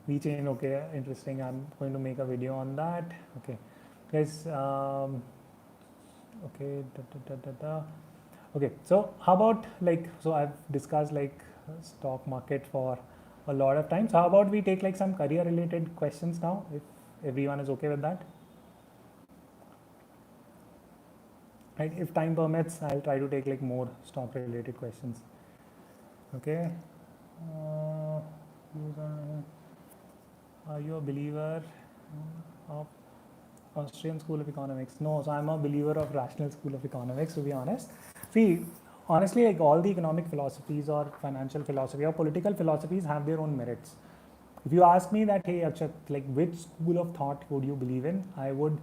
VChain, okay, interesting. I'm going to make a video on that. Okay, guys. Okay. Okay. So how about like, so I've discussed like stock market for a lot of time. So how about we take like some career related questions now, if everyone is okay with that? Right, if time permits, I'll try to take like more stock related questions. Okay. Are you a believer of Austrian School of Economics? No, so I'm a believer of Rational School of Economics, to be honest. See, honestly, like all the economic philosophies or financial philosophy or political philosophies have their own merits. if you ask me that, hey Akshat, like which school of thought would you believe in? I would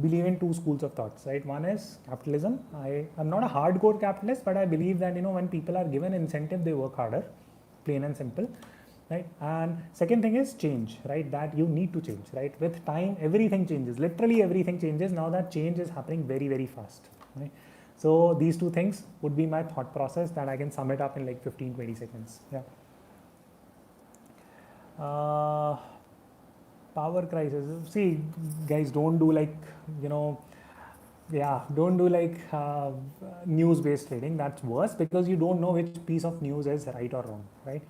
believe in two schools of thoughts, right? One is capitalism. I'm not a hardcore capitalist, but I believe that, when people are given incentive, they work harder, plain and simple, right? And second thing is change, right? That you need to change, right? With time, everything changes. Literally everything changes. Now that change is happening very, very fast, right? So these two things would be my thought process that I can sum it up in like 15, 20 seconds. Yeah. Power crisis. See, guys, don't do like, don't do like news-based trading. That's worse because you don't know which piece of news is right or wrong, right?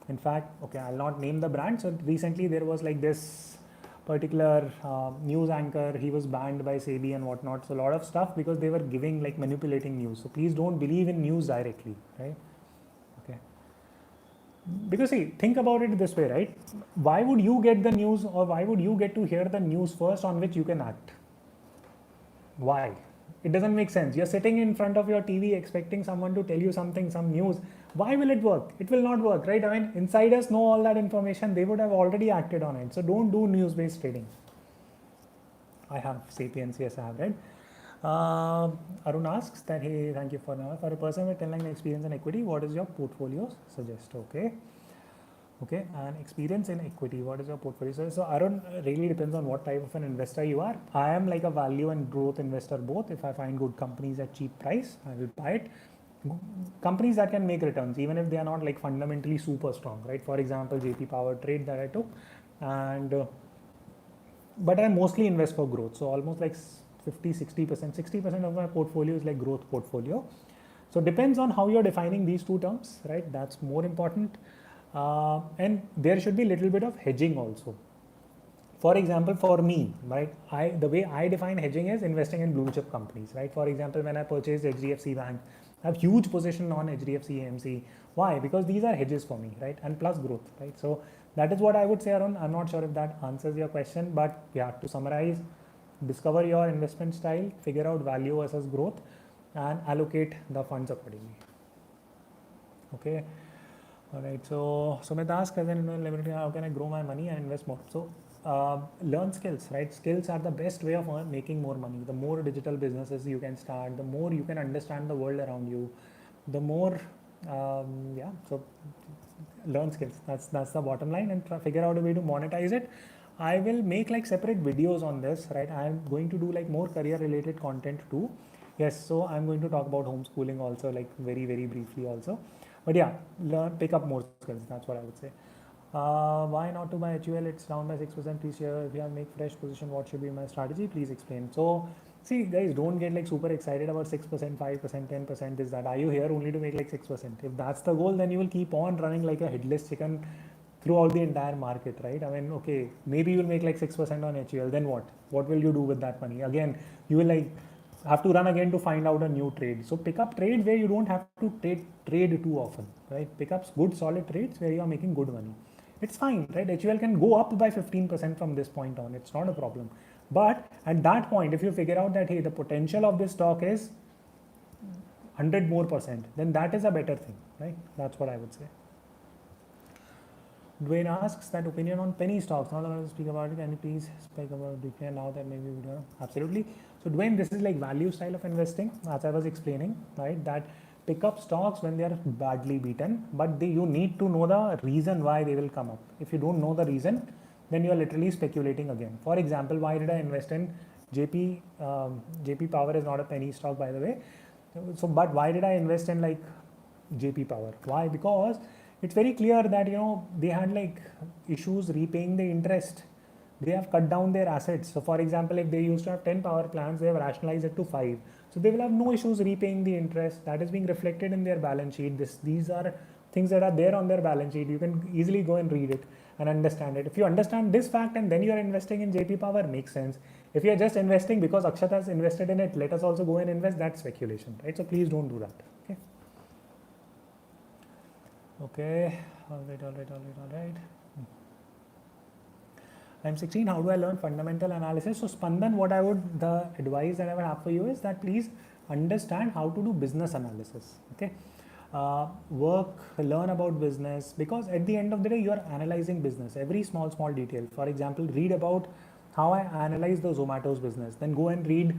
In fact, okay, I'll not name the brand. So recently there was like this particular news anchor. He was banned by SEBI and whatnot. So a lot of stuff because they were giving like manipulating news. So please don't believe in news directly, right? Okay. Because see, think about it this way, right? Why would you get the news, or why would you get to hear the news first on which you can act? Why? It doesn't make sense. You're sitting in front of your TV expecting someone to tell you something, some news. Why will it work? It will not work, right? I mean, insiders know all that information. They would have already acted on it. So don't do news-based trading. I have Sapiens, yes, I have read. Arun asks that, hey, thank you for now. For a person with 10 lakh experience in equity, what is your portfolio suggest? Okay, and experience in equity, what is your portfolio? So Arun, really depends on what type of an investor you are. I am like a value and growth investor both. If I find good companies at cheap price, I will buy it. Companies that can make returns, even if they are not like fundamentally super strong, right? For example, JP Power trade that I took, and but I mostly invest for growth. So almost like 60% of my portfolio is like growth portfolio. So depends on how you're defining these two terms, right? That's more important. And there should be a little bit of hedging also. For example, for me, right, the way I define hedging is investing in blue chip companies, right? For example, when I purchased HDFC Bank, I have huge position on HDFC AMC. Why? Because these are hedges for me, right? And plus growth, right? So that is what I would say, Arun. I'm not sure if that answers your question, but yeah, to summarize, discover your investment style, figure out value versus growth, and allocate the funds accordingly. Okay. All right. So Sumit asks, as an limited, how can I grow my money and invest more? So learn skills, right? Skills are the best way of making more money. The more digital businesses you can start, the more you can understand the world around you, the more, so learn skills. That's the bottom line, and figure out a way to monetize it. I will make like separate videos on this, right? I'm going to do like more career related content too. Yes, so I'm going to talk about homeschooling also, like very, very briefly also. But yeah, pick up more skills. That's what I would say. Why not to buy HUL? It's down by 6%. Please share. If you have make fresh position, what should be my strategy? Please explain. So see, guys, don't get like super excited about 6%, 5%, 10%. Is that? Are you here only to make like 6%? If that's the goal, then you will keep on running like a headless chicken throughout the entire market, right? I mean, okay, maybe you'll make like 6% on HUL. Then what? What will you do with that money? Again, you will like have to run again to find out a new trade. So pick up trades where you don't have to trade too often, right? Pick up good solid trades where you are making good money. It's fine, right? HUL can go up by 15% from this point on. It's not a problem. But at that point, if you figure out that, hey, the potential of this stock is 100 more %, then that is a better thing, right? That's what I would say. Dwayne asks that opinion on penny stocks. Not allowed to speak about it. Can you please speak about it now that maybe we don't? Absolutely. So Dwayne, this is like value style of investing, as I was explaining, right? That pick up stocks when they are badly beaten, but you need to know the reason why they will come up. If you don't know the reason, then you are literally speculating again. For example, why did I invest in JP? JP Power is not a penny stock, by the way. So, but why did I invest in like JP Power? Why? Because it's very clear that they had like issues repaying the interest. They have cut down their assets. So for example, if they used to have 10 power plants, they have rationalized it to 5. So they will have no issues repaying the interest. That is being reflected in their balance sheet. These are things that are there on their balance sheet. You can easily go and read it and understand it. If you understand this fact and then you are investing in JP Power, makes sense. If you are just investing because Akshat has invested in it, let us also go and invest, that's speculation, right? So please don't do that. Okay, all right. I'm 16. How do I learn fundamental analysis? So Spandan, the advice that I would have for you is that please understand how to do business analysis. Okay. work, learn about business, because at the end of the day, you are analyzing business, every small detail. For example, read about how I analyze the Zomato's business, then go and read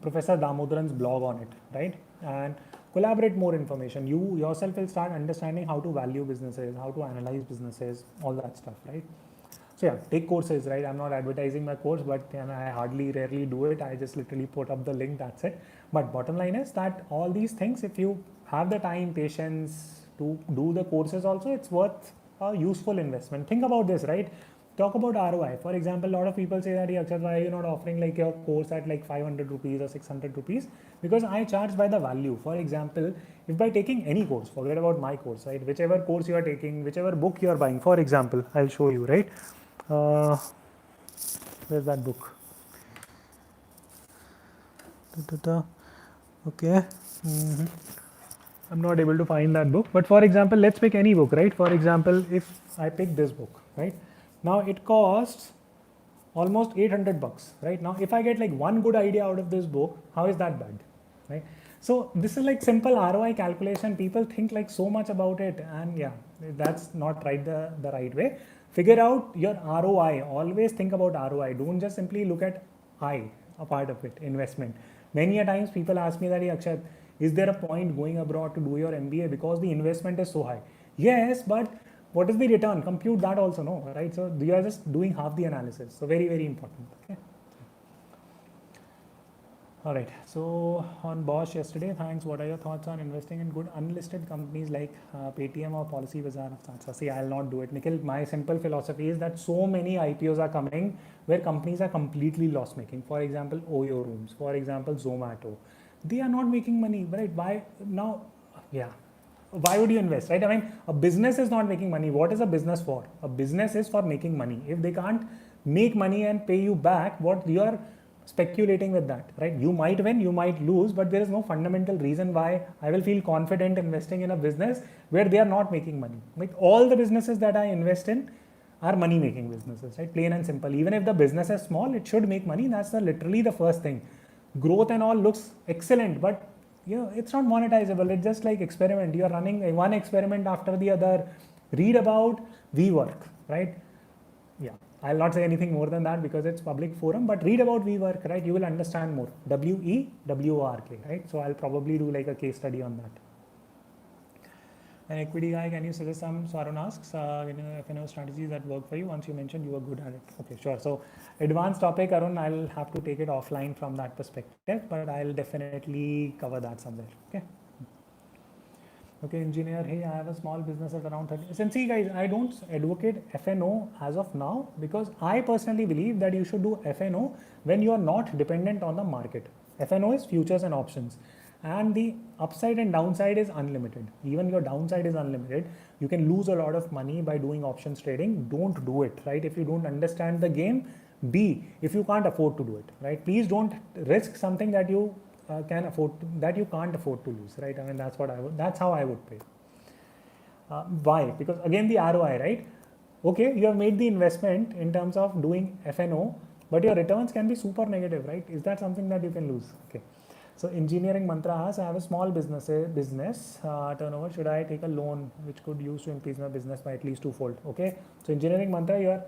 Professor Damodaran's blog on it, right? And collaborate more information. You yourself will start understanding how to value businesses, how to analyze businesses, all that stuff, right? So yeah, take courses, right? I'm not advertising my course, but I rarely do it. I just literally put up the link, that's it. But bottom line is that all these things, if you have the time, patience to do the courses also, it's worth a useful investment. Think about this, right? Talk about ROI. For example, a lot of people say that, Akshat, why are you not offering like your course at like 500 rupees or 600 rupees? Because I charge by the value. For example, if by taking any course, forget about my course, right? Whichever course you are taking, whichever book you are buying, for example, I'll show you, right? Where's that book? Okay. I'm not able to find that book. But for example, let's pick any book, right? For example, if I pick this book, right? Now it costs almost 800 bucks, right? Now if I get like one good idea out of this book, how is that bad, right? So this is like simple ROI calculation. People think like so much about it, and yeah, that's not right, the right way. Figure out your ROI. Always think about ROI. Don't just simply look at I, a part of it, investment. Many a times people ask me that, hey, Akshat, is there a point going abroad to do your MBA because the investment is so high? Yes, but what is the return? Compute that also, no, right? So you are just doing half the analysis. So very important. Okay. All right. So on Bosch yesterday, thanks. What are your thoughts on investing in good unlisted companies like Paytm or Policy Bazaar of Tata? See, I'll not do it, Nikhil. My simple philosophy is that so many IPOs are coming where companies are completely loss making. For example, Oyo Rooms. For example, Zomato. They are not making money, right? Why now? Yeah. Why would you invest, right? I mean, a business is not making money. What is a business for? A business is for making money. If they can't make money and pay you back, what you are speculating with that, right? You might win, you might lose, but there is no fundamental reason why I will feel confident investing in a business where they are not making money. Like all the businesses that I invest in are money making businesses, right? Plain and simple. Even if the business is small, it should make money. That's literally the first thing. Growth and all looks excellent, but it's not monetizable. It's just like experiment. You're running one experiment after the other. Read about WeWork, right? Yeah, I'll not say anything more than that because it's public forum, but read about WeWork, right? You will understand more. WeWork, right? So I'll probably do like a case study on that. An equity guy, can you suggest some? Swaran asks, FNO strategies that work for you once you mentioned you were good at it. Okay, sure. So advanced topic, Arun, I'll have to take it offline from that perspective, but I'll definitely cover that somewhere. Okay. Okay, engineer, hey, I have a small business at around 30. And see, guys, I don't advocate FNO as of now because I personally believe that you should do FNO when you are not dependent on the market. FNO is futures and options, and the upside and downside is unlimited. Even your downside is unlimited. You can lose a lot of money by doing options trading. Don't do it, right? If you don't understand the game, B, if you can't afford to do it, right? Please don't risk something that you can afford to, that you can't afford to lose, right? I mean, that's how I would pay. Why? Because again, the ROI, right? Okay, you have made the investment in terms of doing FNO, but your returns can be super negative, right? Is that something that you can lose? Okay. So engineering mantra asks, I have a small business turnover. Should I take a loan which could use to increase my business by at least twofold? Okay. So engineering mantra, you are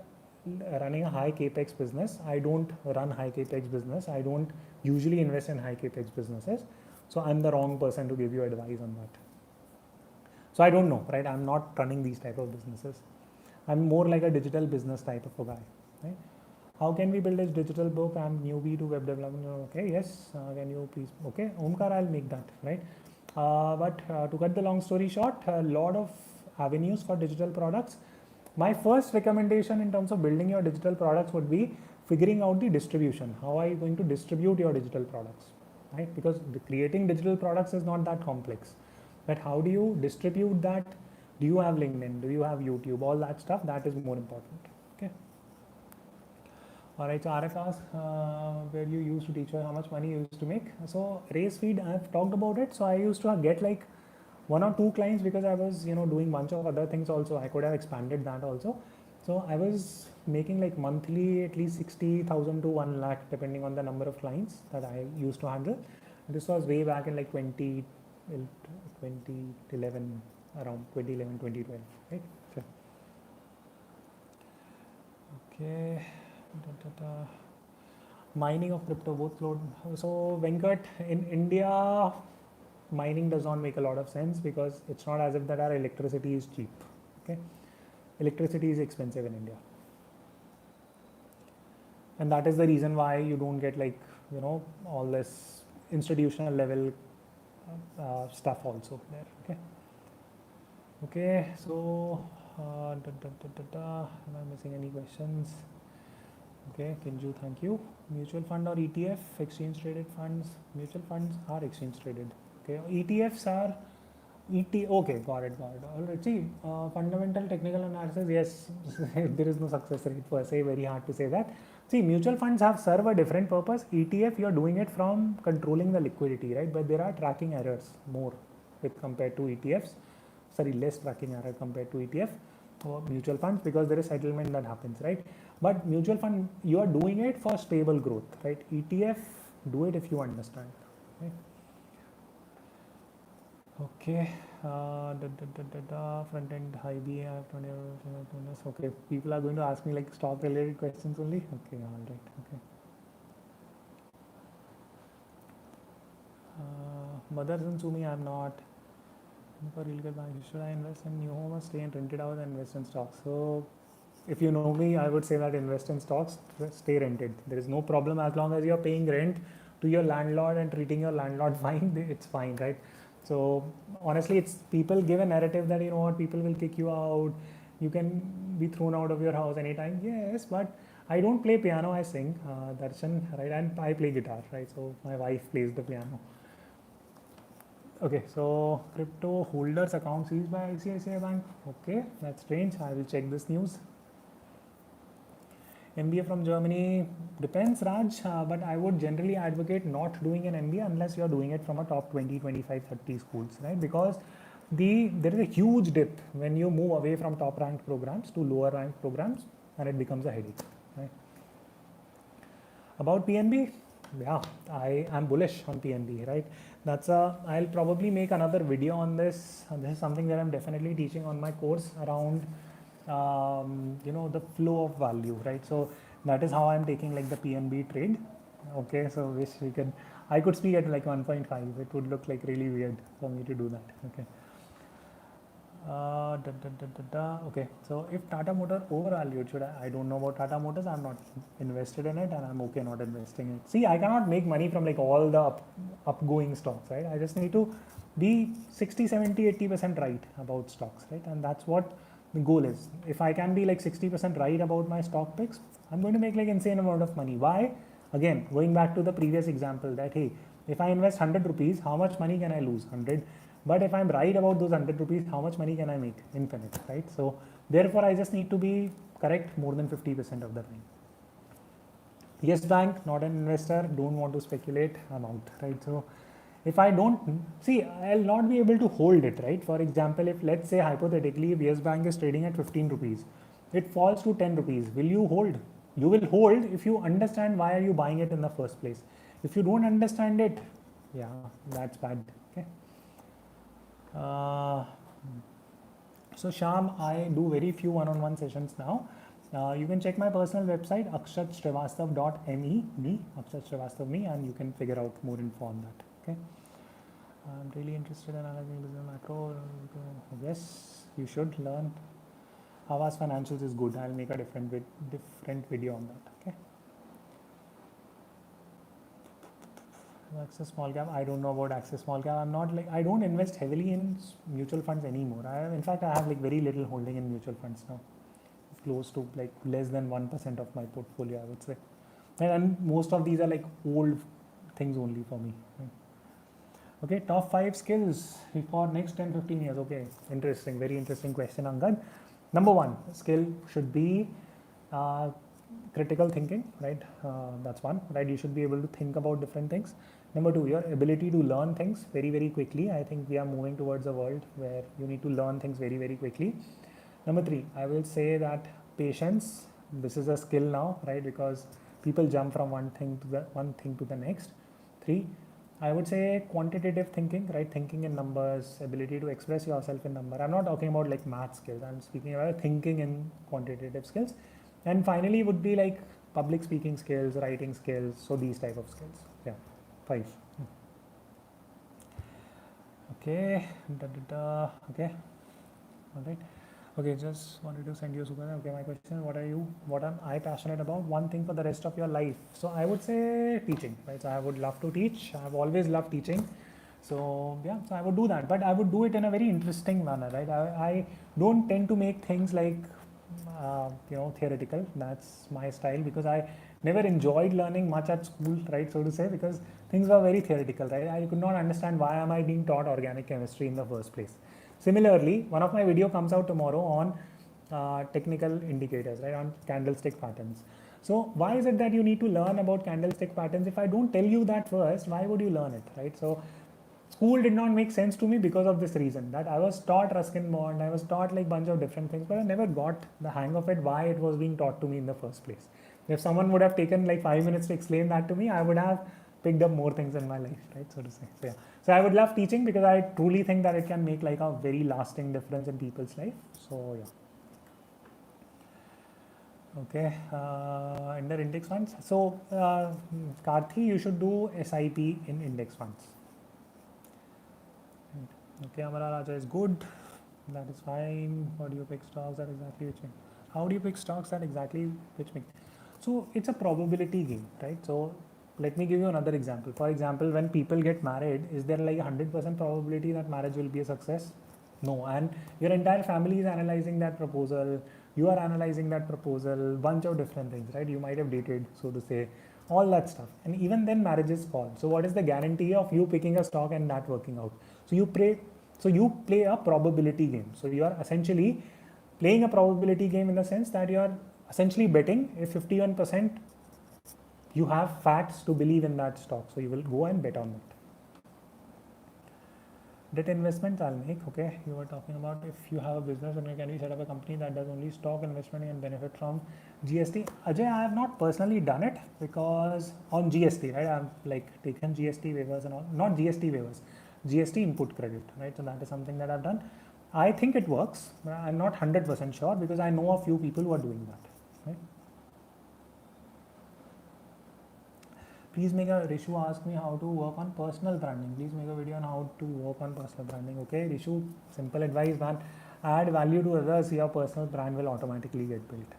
running a high capex business. I don't run high capex business. I don't usually invest in high capex businesses. So I'm the wrong person to give you advice on that. So I don't know, right? I'm not running these type of businesses. I'm more like a digital business type of a guy, right? How can we build a digital book? I'm newbie to web development. Okay, yes. Can you please? Okay, Omkar, I'll make that, right? But to cut the long story short, a lot of avenues for digital products. My first recommendation in terms of building your digital products would be figuring out the distribution. How are you going to distribute your digital products, right? Because creating digital products is not that complex. But how do you distribute that? Do you have LinkedIn? Do you have YouTube? All that stuff, that is more important. Okay. All right, so RF asks, where you used to teach her, how much money you used to make? So raise feed, I've talked about it. So I used to get like 1 or 2 clients because I was, doing bunch of other things also. I could have expanded that also. So I was making like monthly at least 60,000 to 1 lakh depending on the number of clients that I used to handle. This was way back in like 2012 2011, around 2011, 2012, right? Sure. Okay. Mining of crypto, both flowed. So Venkat, in India, mining does not make a lot of sense because it's not as if that our electricity is cheap. Okay, electricity is expensive in India, and that is the reason why you don't get like all this institutional level stuff also there. Okay. Okay. So am I missing any questions? Okay, Kinju, thank you. Mutual fund or ETF, exchange traded funds. Mutual funds are exchange traded. Okay, ETFs are Okay, got it. All right. See, fundamental technical analysis. Yes, there is no success rate per se. Very hard to say that. See, mutual funds serve a different purpose. ETF, you are doing it from controlling the liquidity, right? But there are tracking errors more with compared to ETFs. Sorry, less tracking error compared to ETF or mutual funds because there is settlement that happens, right? But mutual fund, you are doing it for stable growth, right? ETF, do it if you understand. Right? Okay. Front end high B. I have 20. Okay. People are going to ask me like stock related questions only. Okay. All right. Okay. Mothers and Sumi, I'm not. For real good bank, should I invest in new home or stay and rent it out and invest in stocks? So, if you know me, I would say that invest in stocks, stay rented. There is no problem as long as you're paying rent to your landlord and treating your landlord fine. It's fine, right? So honestly, it's people give a narrative that people will kick you out. You can be thrown out of your house anytime. Yes, but I don't play piano. I sing, Darshan, right? And I play guitar, right? So my wife plays the piano. Okay, so crypto holders account seized by ICICI Bank. Okay, that's strange. I will check this news. MBA from Germany depends, Raj, but I would generally advocate not doing an MBA unless you're doing it from a top 20, 25, 30 schools, right? Because there is a huge dip when you move away from top ranked programs to lower ranked programs, and it becomes a headache, right? About PNB, yeah, I am bullish on PNB, right? I'll probably make another video on this. This is something that I'm definitely teaching on my course around the flow of value, right? So that is how I'm taking like the PNB trade. Okay, so wish I could speak at like 1.5. It would look like really weird for me to do that. Okay. Okay, so if Tata Motor overvalued, I don't know about Tata Motors. I'm not invested in it, and I'm okay not investing in it. See, I cannot make money from like all the upgoing stocks, right? I just need to be 60, 70, 80% right about stocks, right? And that's what the goal is. If I can be like 60% right about my stock picks, I'm going to make like insane amount of money. Why? Again, going back to the previous example that, hey, if I invest 100 rupees, how much money can I lose? 100. But if I'm right about those 100 rupees, how much money can I make? Infinite, right? So therefore, I just need to be correct more than 50% of the time. Yes Bank, not an investor, don't want to speculate, I'm out, right? So if I don't see, I'll not be able to hold it, right? For example, if let's say hypothetically, if Yes Bank is trading at 15 rupees, it falls to 10 rupees, will you hold? You will hold if you understand why are you buying it in the first place. If you don't understand it, yeah, that's bad. Okay. So Sham, I do very few one-on-one sessions now. You can check my personal website, akshatshrivastava.me, Akshat Shrivastava me, and you can figure out more info on that. Okay. I'm really interested in analyzing business macro. Yes, you should learn. Havas Financials is good. I'll make a different video on that. Okay. Access small cap. I don't know about Access small cap. I don't invest heavily in mutual funds anymore. In fact, I have like very little holding in mutual funds now. Close to like less than 1% of my portfolio, I would say. And most of these are like old things only for me. Okay, top 5 skills for next 10-15 years. Okay, interesting, very interesting question, Angad. Number 1 skill should be critical thinking, right? That's one, right? You should be able to think about different things. Number 2, your ability to learn things very, very quickly. I think we are moving towards a world where you need to learn things very, very quickly. Number 3, I will say that patience. This is a skill now, right? Because people jump from one thing to the next. 3, I would say quantitative thinking, right? Thinking in numbers, ability to express yourself in number. I'm not talking about like math skills. I'm speaking about thinking in quantitative skills. And finally would be like public speaking skills, writing skills. So these type of skills. Yeah, 5. Okay, okay, all right. Okay, just wanted to send you super. Okay, my question is, what am I passionate about? One thing for the rest of your life. So I would say teaching, right? So I would love to teach. I've always loved teaching. So yeah, so I would do that, but I would do it in a very interesting manner, right? I don't tend to make things like, theoretical. That's my style because I never enjoyed learning much at school, right? So to say, because things were very theoretical, right? I could not understand why am I being taught organic chemistry in the first place. Similarly, one of my video comes out tomorrow on technical indicators, right, on candlestick patterns. So why is it that you need to learn about candlestick patterns? If I don't tell you that first, why would you learn it, right? So school did not make sense to me because of this reason, that I was taught Ruskin bond, I was taught like bunch of different things, but I never got the hang of it, why it was being taught to me in the first place. If someone would have taken like 5 minutes to explain that to me, I would have picked up more things in my life, right? So to say. So yeah. So I would love teaching because I truly think that it can make like a very lasting difference in people's life. So yeah. Okay, under index funds. So Karthi, you should do SIP in index funds. Okay, Amara Raja is good. That is fine. How do you pick stocks that exactly which make? How do you pick stocks that exactly which make? So it's a probability game, right? So let me give you another example. For example, when people get married, is there like 100% probability that marriage will be a success? No. And your entire family is analyzing that proposal. You are analyzing that proposal, bunch of different things, right? You might have dated, so to say, all that stuff. And even then marriages fall. So what is the guarantee of you picking a stock and that working out? So you play a probability game. So you are essentially playing a probability game in the sense that you are essentially betting if 51% you have facts to believe in that stock. So you will go and bet on it. Debt investments I'll make. Okay, you were talking about if you have a business and can you set up a company that does only stock investment and benefit from GST. Ajay, I have not personally done it because on GST, right? I've like taken GST waivers and all, not GST waivers, GST input credit, right? So that is something that I've done. I think it works, but I'm not 100% sure because I know a few people who are doing that, right? Please make a, Rishu asked me how to work on personal branding. Please make a video on how to work on personal branding. Okay, Rishu, simple advice, man. Add value to others, your personal brand will automatically get built.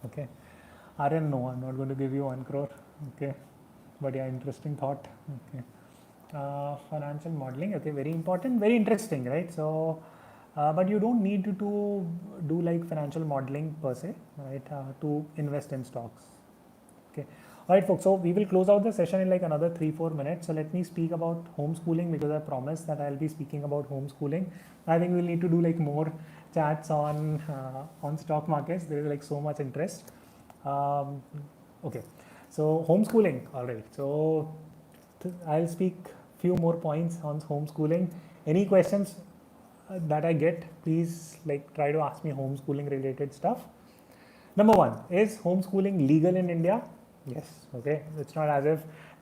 Okay. Aryan, no, I'm not going to give you 1 crore. Okay. But yeah, interesting thought. Okay. Financial modeling. Okay, very important, very interesting, right? So, but you don't need to do like financial modeling per se, right? To invest in stocks. Okay. All right, folks. So we will close out the session in like another 3-4 minutes. So let me speak about homeschooling because I promised that I'll be speaking about homeschooling. I think we'll need to do like more chats on stock markets. There is like so much interest. Okay. So homeschooling. All right. So I'll speak few more points on homeschooling. Any questions that I get, please like try to ask me homeschooling related stuff. Number 1, is homeschooling legal in India? Yes. Okay. It's not as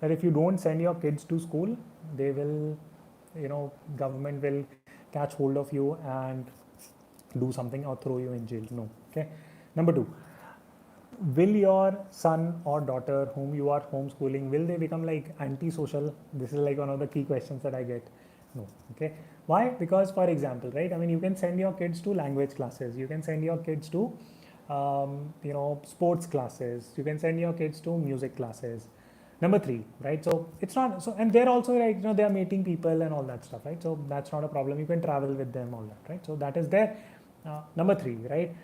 if you don't send your kids to school, they will, government will catch hold of you and do something or throw you in jail. No. Okay. Number 2, will your son or daughter whom you are homeschooling, will they become like antisocial? This is like one of the key questions that I get. No. Okay. Why? Because for example, right, I mean, you can send your kids to language classes, you can send your kids to sports classes, you can send your kids to music classes. Number 3, right? So it's not so, and they're also like, they are meeting people and all that stuff, right? So that's not a problem. You can travel with them, all that, right? So that is there. Number 3, right?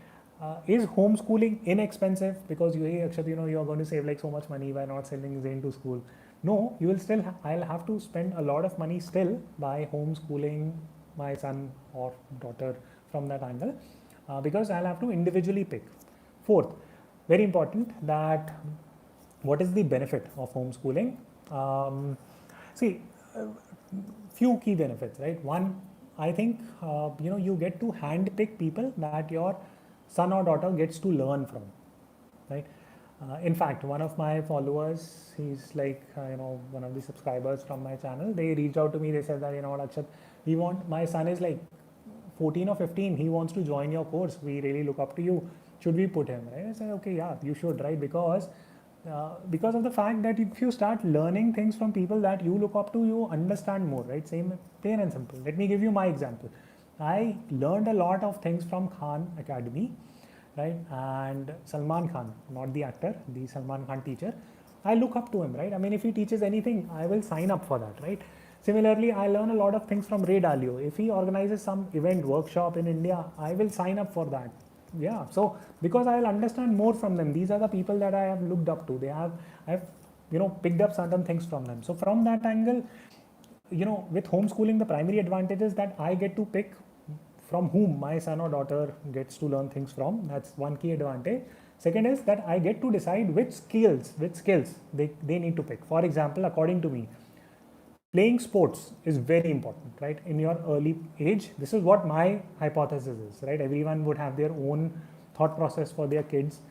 Is homeschooling inexpensive? Because hey, Akshat, you're going to save like so much money by not sending Zain to school. No, you will still, I'll have to spend a lot of money still by homeschooling my son or daughter from that angle. Because I'll have to individually pick. 4th, very important, that what is the benefit of homeschooling? Few key benefits, right? 1, I think, you get to handpick people that your son or daughter gets to learn from, right? In fact, one of my followers, he's like, one of the subscribers from my channel, they reached out to me. They said that, Akshat, my son is like 14 or 15. He wants to join your course. We really look up to you. Should we put him? Right? I said, okay, yeah, you should, right? Because of the fact that if you start learning things from people that you look up to, you understand more, right? Same, plain and simple. Let me give you my example. I learned a lot of things from Khan Academy, right? And Salman Khan, not the actor, the Salman Khan teacher. I look up to him, right? I mean, if he teaches anything, I will sign up for that, right? Similarly, I learn a lot of things from Ray Dalio. If he organizes some event, workshop in India, I will sign up for that. Yeah, so because I will understand more from them. These are the people that I have looked up to. I've picked up certain things from them. So from that angle, with homeschooling, the primary advantage is that I get to pick from whom my son or daughter gets to learn things from. That's one key advantage. Second is that I get to decide which skills they need to pick. For example, according to me, playing sports is very important, right? In your early age, this is what my hypothesis is, right? Everyone would have their own thought process for their kids.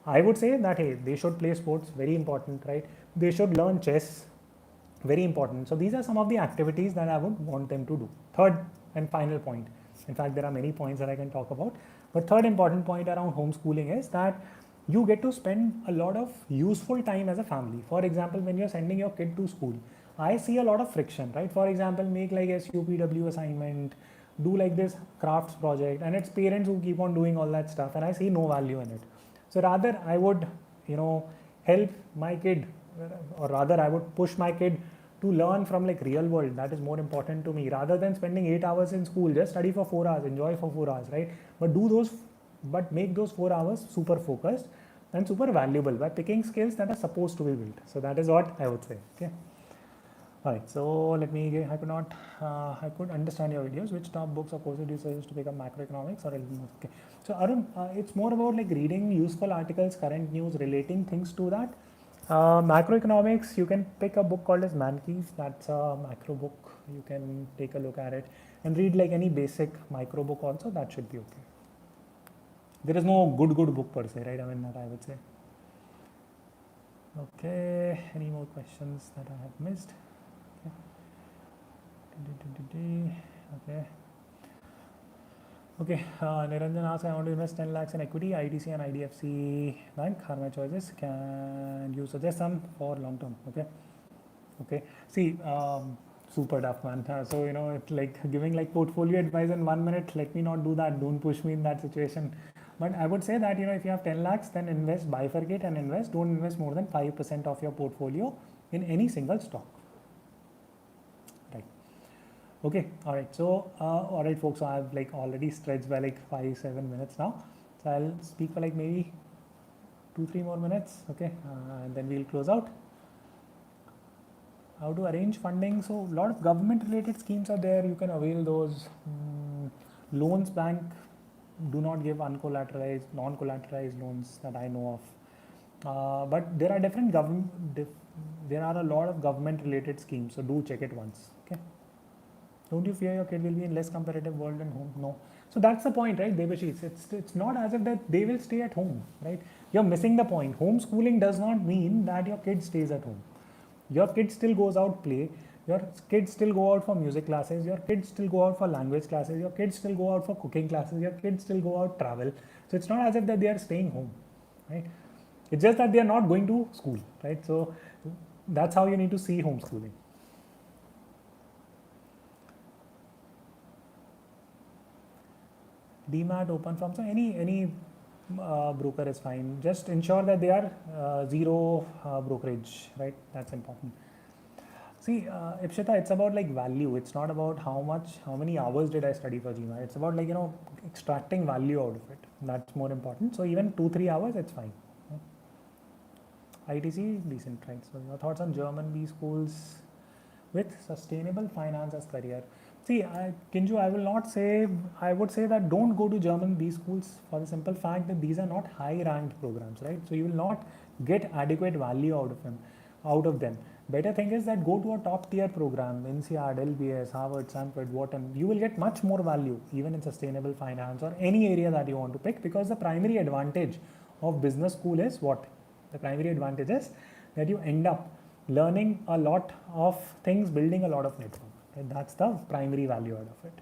I would say that, hey, they should play sports, very important, right? They should learn chess, very important. So these are some of the activities that I would want them to do. Third and final point. In fact, there are many points that I can talk about. But third important point around homeschooling is that you get to spend a lot of useful time as a family. For example, when you're sending your kid to school, I see a lot of friction, right? For example, make like a SUPW assignment, do like this crafts project, and it's parents who keep on doing all that stuff, and I see no value in it. So rather, I would, help my kid, or rather, I would push my kid to learn from like real world. That is more important to me, rather than spending 8 hours in school. Just study for 4 hours, enjoy for 4 hours, right? But make those 4 hours super focused and super valuable by picking skills that are supposed to be built. So that is what I would say. Okay. All right. So I could understand your videos. Which top books or courses do you suggest to pick up macroeconomics or LB? Okay. So Arun, it's more about like reading useful articles, current news, relating things to that. Macroeconomics, you can pick a book called as Mankey's. That's a macro book. You can take a look at it and read like any basic micro book also. That should be okay. There is no good book per se, right? I mean, that I would say. Okay, any more questions that I have missed? Okay, Niranjan asks, I want to invest 10 lakhs in equity, ITC and IDFC Bank are my choices. Can you suggest some for long term? Okay. See, super tough, man. So, it's like giving like portfolio advice in 1 minute. Let me not do that. Don't push me in that situation. But I would say that, if you have 10 lakhs, then invest, bifurcate and invest. Don't invest more than 5% of your portfolio in any single stock. Right. Okay. All right. So, all right, folks. So I've like already stretched by like 5-7 minutes now. So I'll speak for like maybe 2-3 more minutes. Okay. And then we'll close out. How to arrange funding? So a lot of government related schemes are there. You can avail those. Loans bank do not give uncollateralized, non-collateralized loans that I know of. But there are there are a lot of government related schemes. So do check it once. Okay. Don't you fear your kid will be in less competitive world than home? No. So that's the point, right, Debashish? It's not as if that they will stay at home, right? You're missing the point. Homeschooling does not mean that your kid stays at home. Your kid still goes out play. Your kids still go out for music classes. Your kids still go out for language classes. Your kids still go out for cooking classes. Your kids still go out travel. So it's not as if that they are staying home, right? It's just that they are not going to school, right? So that's how you need to see homeschooling. Demat open from, so any broker is fine. Just ensure that they are zero brokerage, right? That's important. See, Ipshita, it's about like value. It's not about how many hours did I study for GMAT. It's about like, extracting value out of it. That's more important. So even 2-3 hours, it's fine. ITC, decent, right? So your thoughts on German B schools with sustainable finance as career? See, Kinju, I would say that don't go to German B schools for the simple fact that these are not high ranked programs, right? So you will not get adequate value out of them. Better thing is that go to a top tier program, INSEAD, LBS, Harvard, Stanford, Wharton. You will get much more value even in sustainable finance or any area that you want to pick, because the primary advantage of business school is what? The primary advantage is that you end up learning a lot of things, building a lot of network. Right? That's the primary value out of it.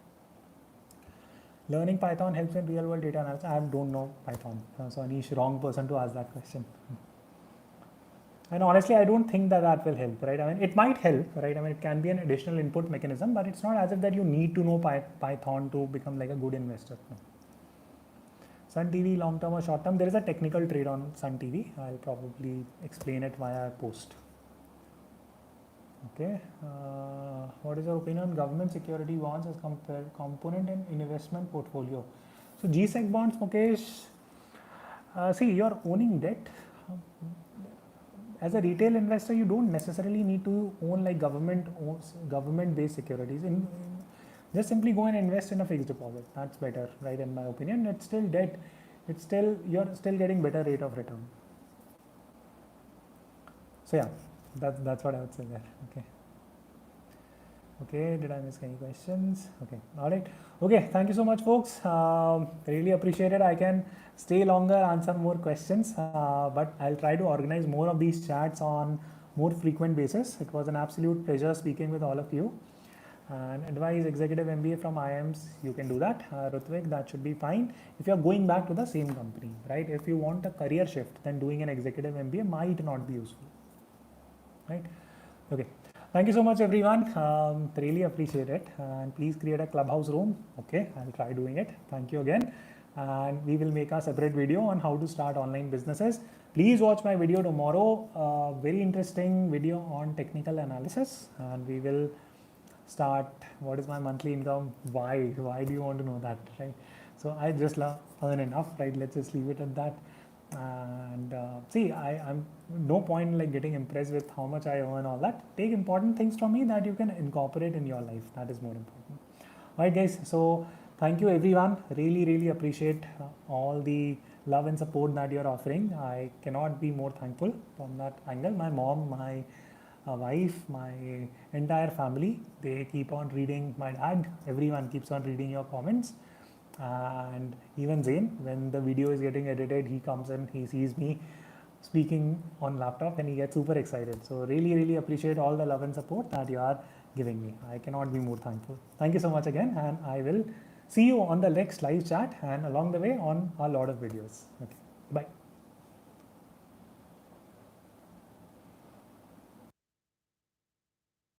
Learning Python helps in real world data analysis. I don't know Python, so Anish, wrong person to ask that question. And honestly, I don't think that that will help, right? I mean, it might help, right? I mean, it can be an additional input mechanism, but it's not as if that you need to know Python to become like a good investor. No. Sun TV, long term or short term, there is a technical trade on Sun TV. I'll probably explain it via post. Okay. What is your opinion on government security bonds as component in investment portfolio? So GSEC bonds, Mukesh, see, you're owning debt. As a retail investor, you don't necessarily need to own like government-based securities. Just simply go and invest in a fixed deposit. That's better, right? In my opinion, it's still debt. You're still getting better rate of return. So yeah, that's what I would say there. Okay, did I miss any questions? Okay, all right. Okay, thank you so much, folks. Really appreciate it. I can stay longer, answer more questions, but I'll try to organize more of these chats on more frequent basis. It was an absolute pleasure speaking with all of you. And advise executive MBA from IIMs, you can do that. Rutvik, that should be fine. If you're going back to the same company, right? If you want a career shift, then doing an executive MBA might not be useful, right? Okay. Thank you so much, everyone. Really appreciate it. And please create a clubhouse room. Okay, I'll try doing it. Thank you again. And we will make a separate video on how to start online businesses. Please watch my video tomorrow. Very interesting video on technical analysis. And we will start what is my monthly income. Why do you want to know that, right? So I just earn enough, right? Let's just leave it at that. And see, I'm no point in like getting impressed with how much I earn, all that. Take important things from me that you can incorporate in your life. That is more important. All right, guys. So thank you, everyone. Really appreciate all the love and support that you're offering. I cannot be more thankful from that angle. My mom, my wife, my entire family, they keep on reading. My dad, everyone keeps on reading your comments. And even Zain, when the video is getting edited, he comes and he sees me speaking on laptop and he gets super excited. So really appreciate all the love and support that you are giving me. I cannot be more thankful. Thank you so much again, and I will see you on the next live chat and along the way on a lot of videos. Okay, bye.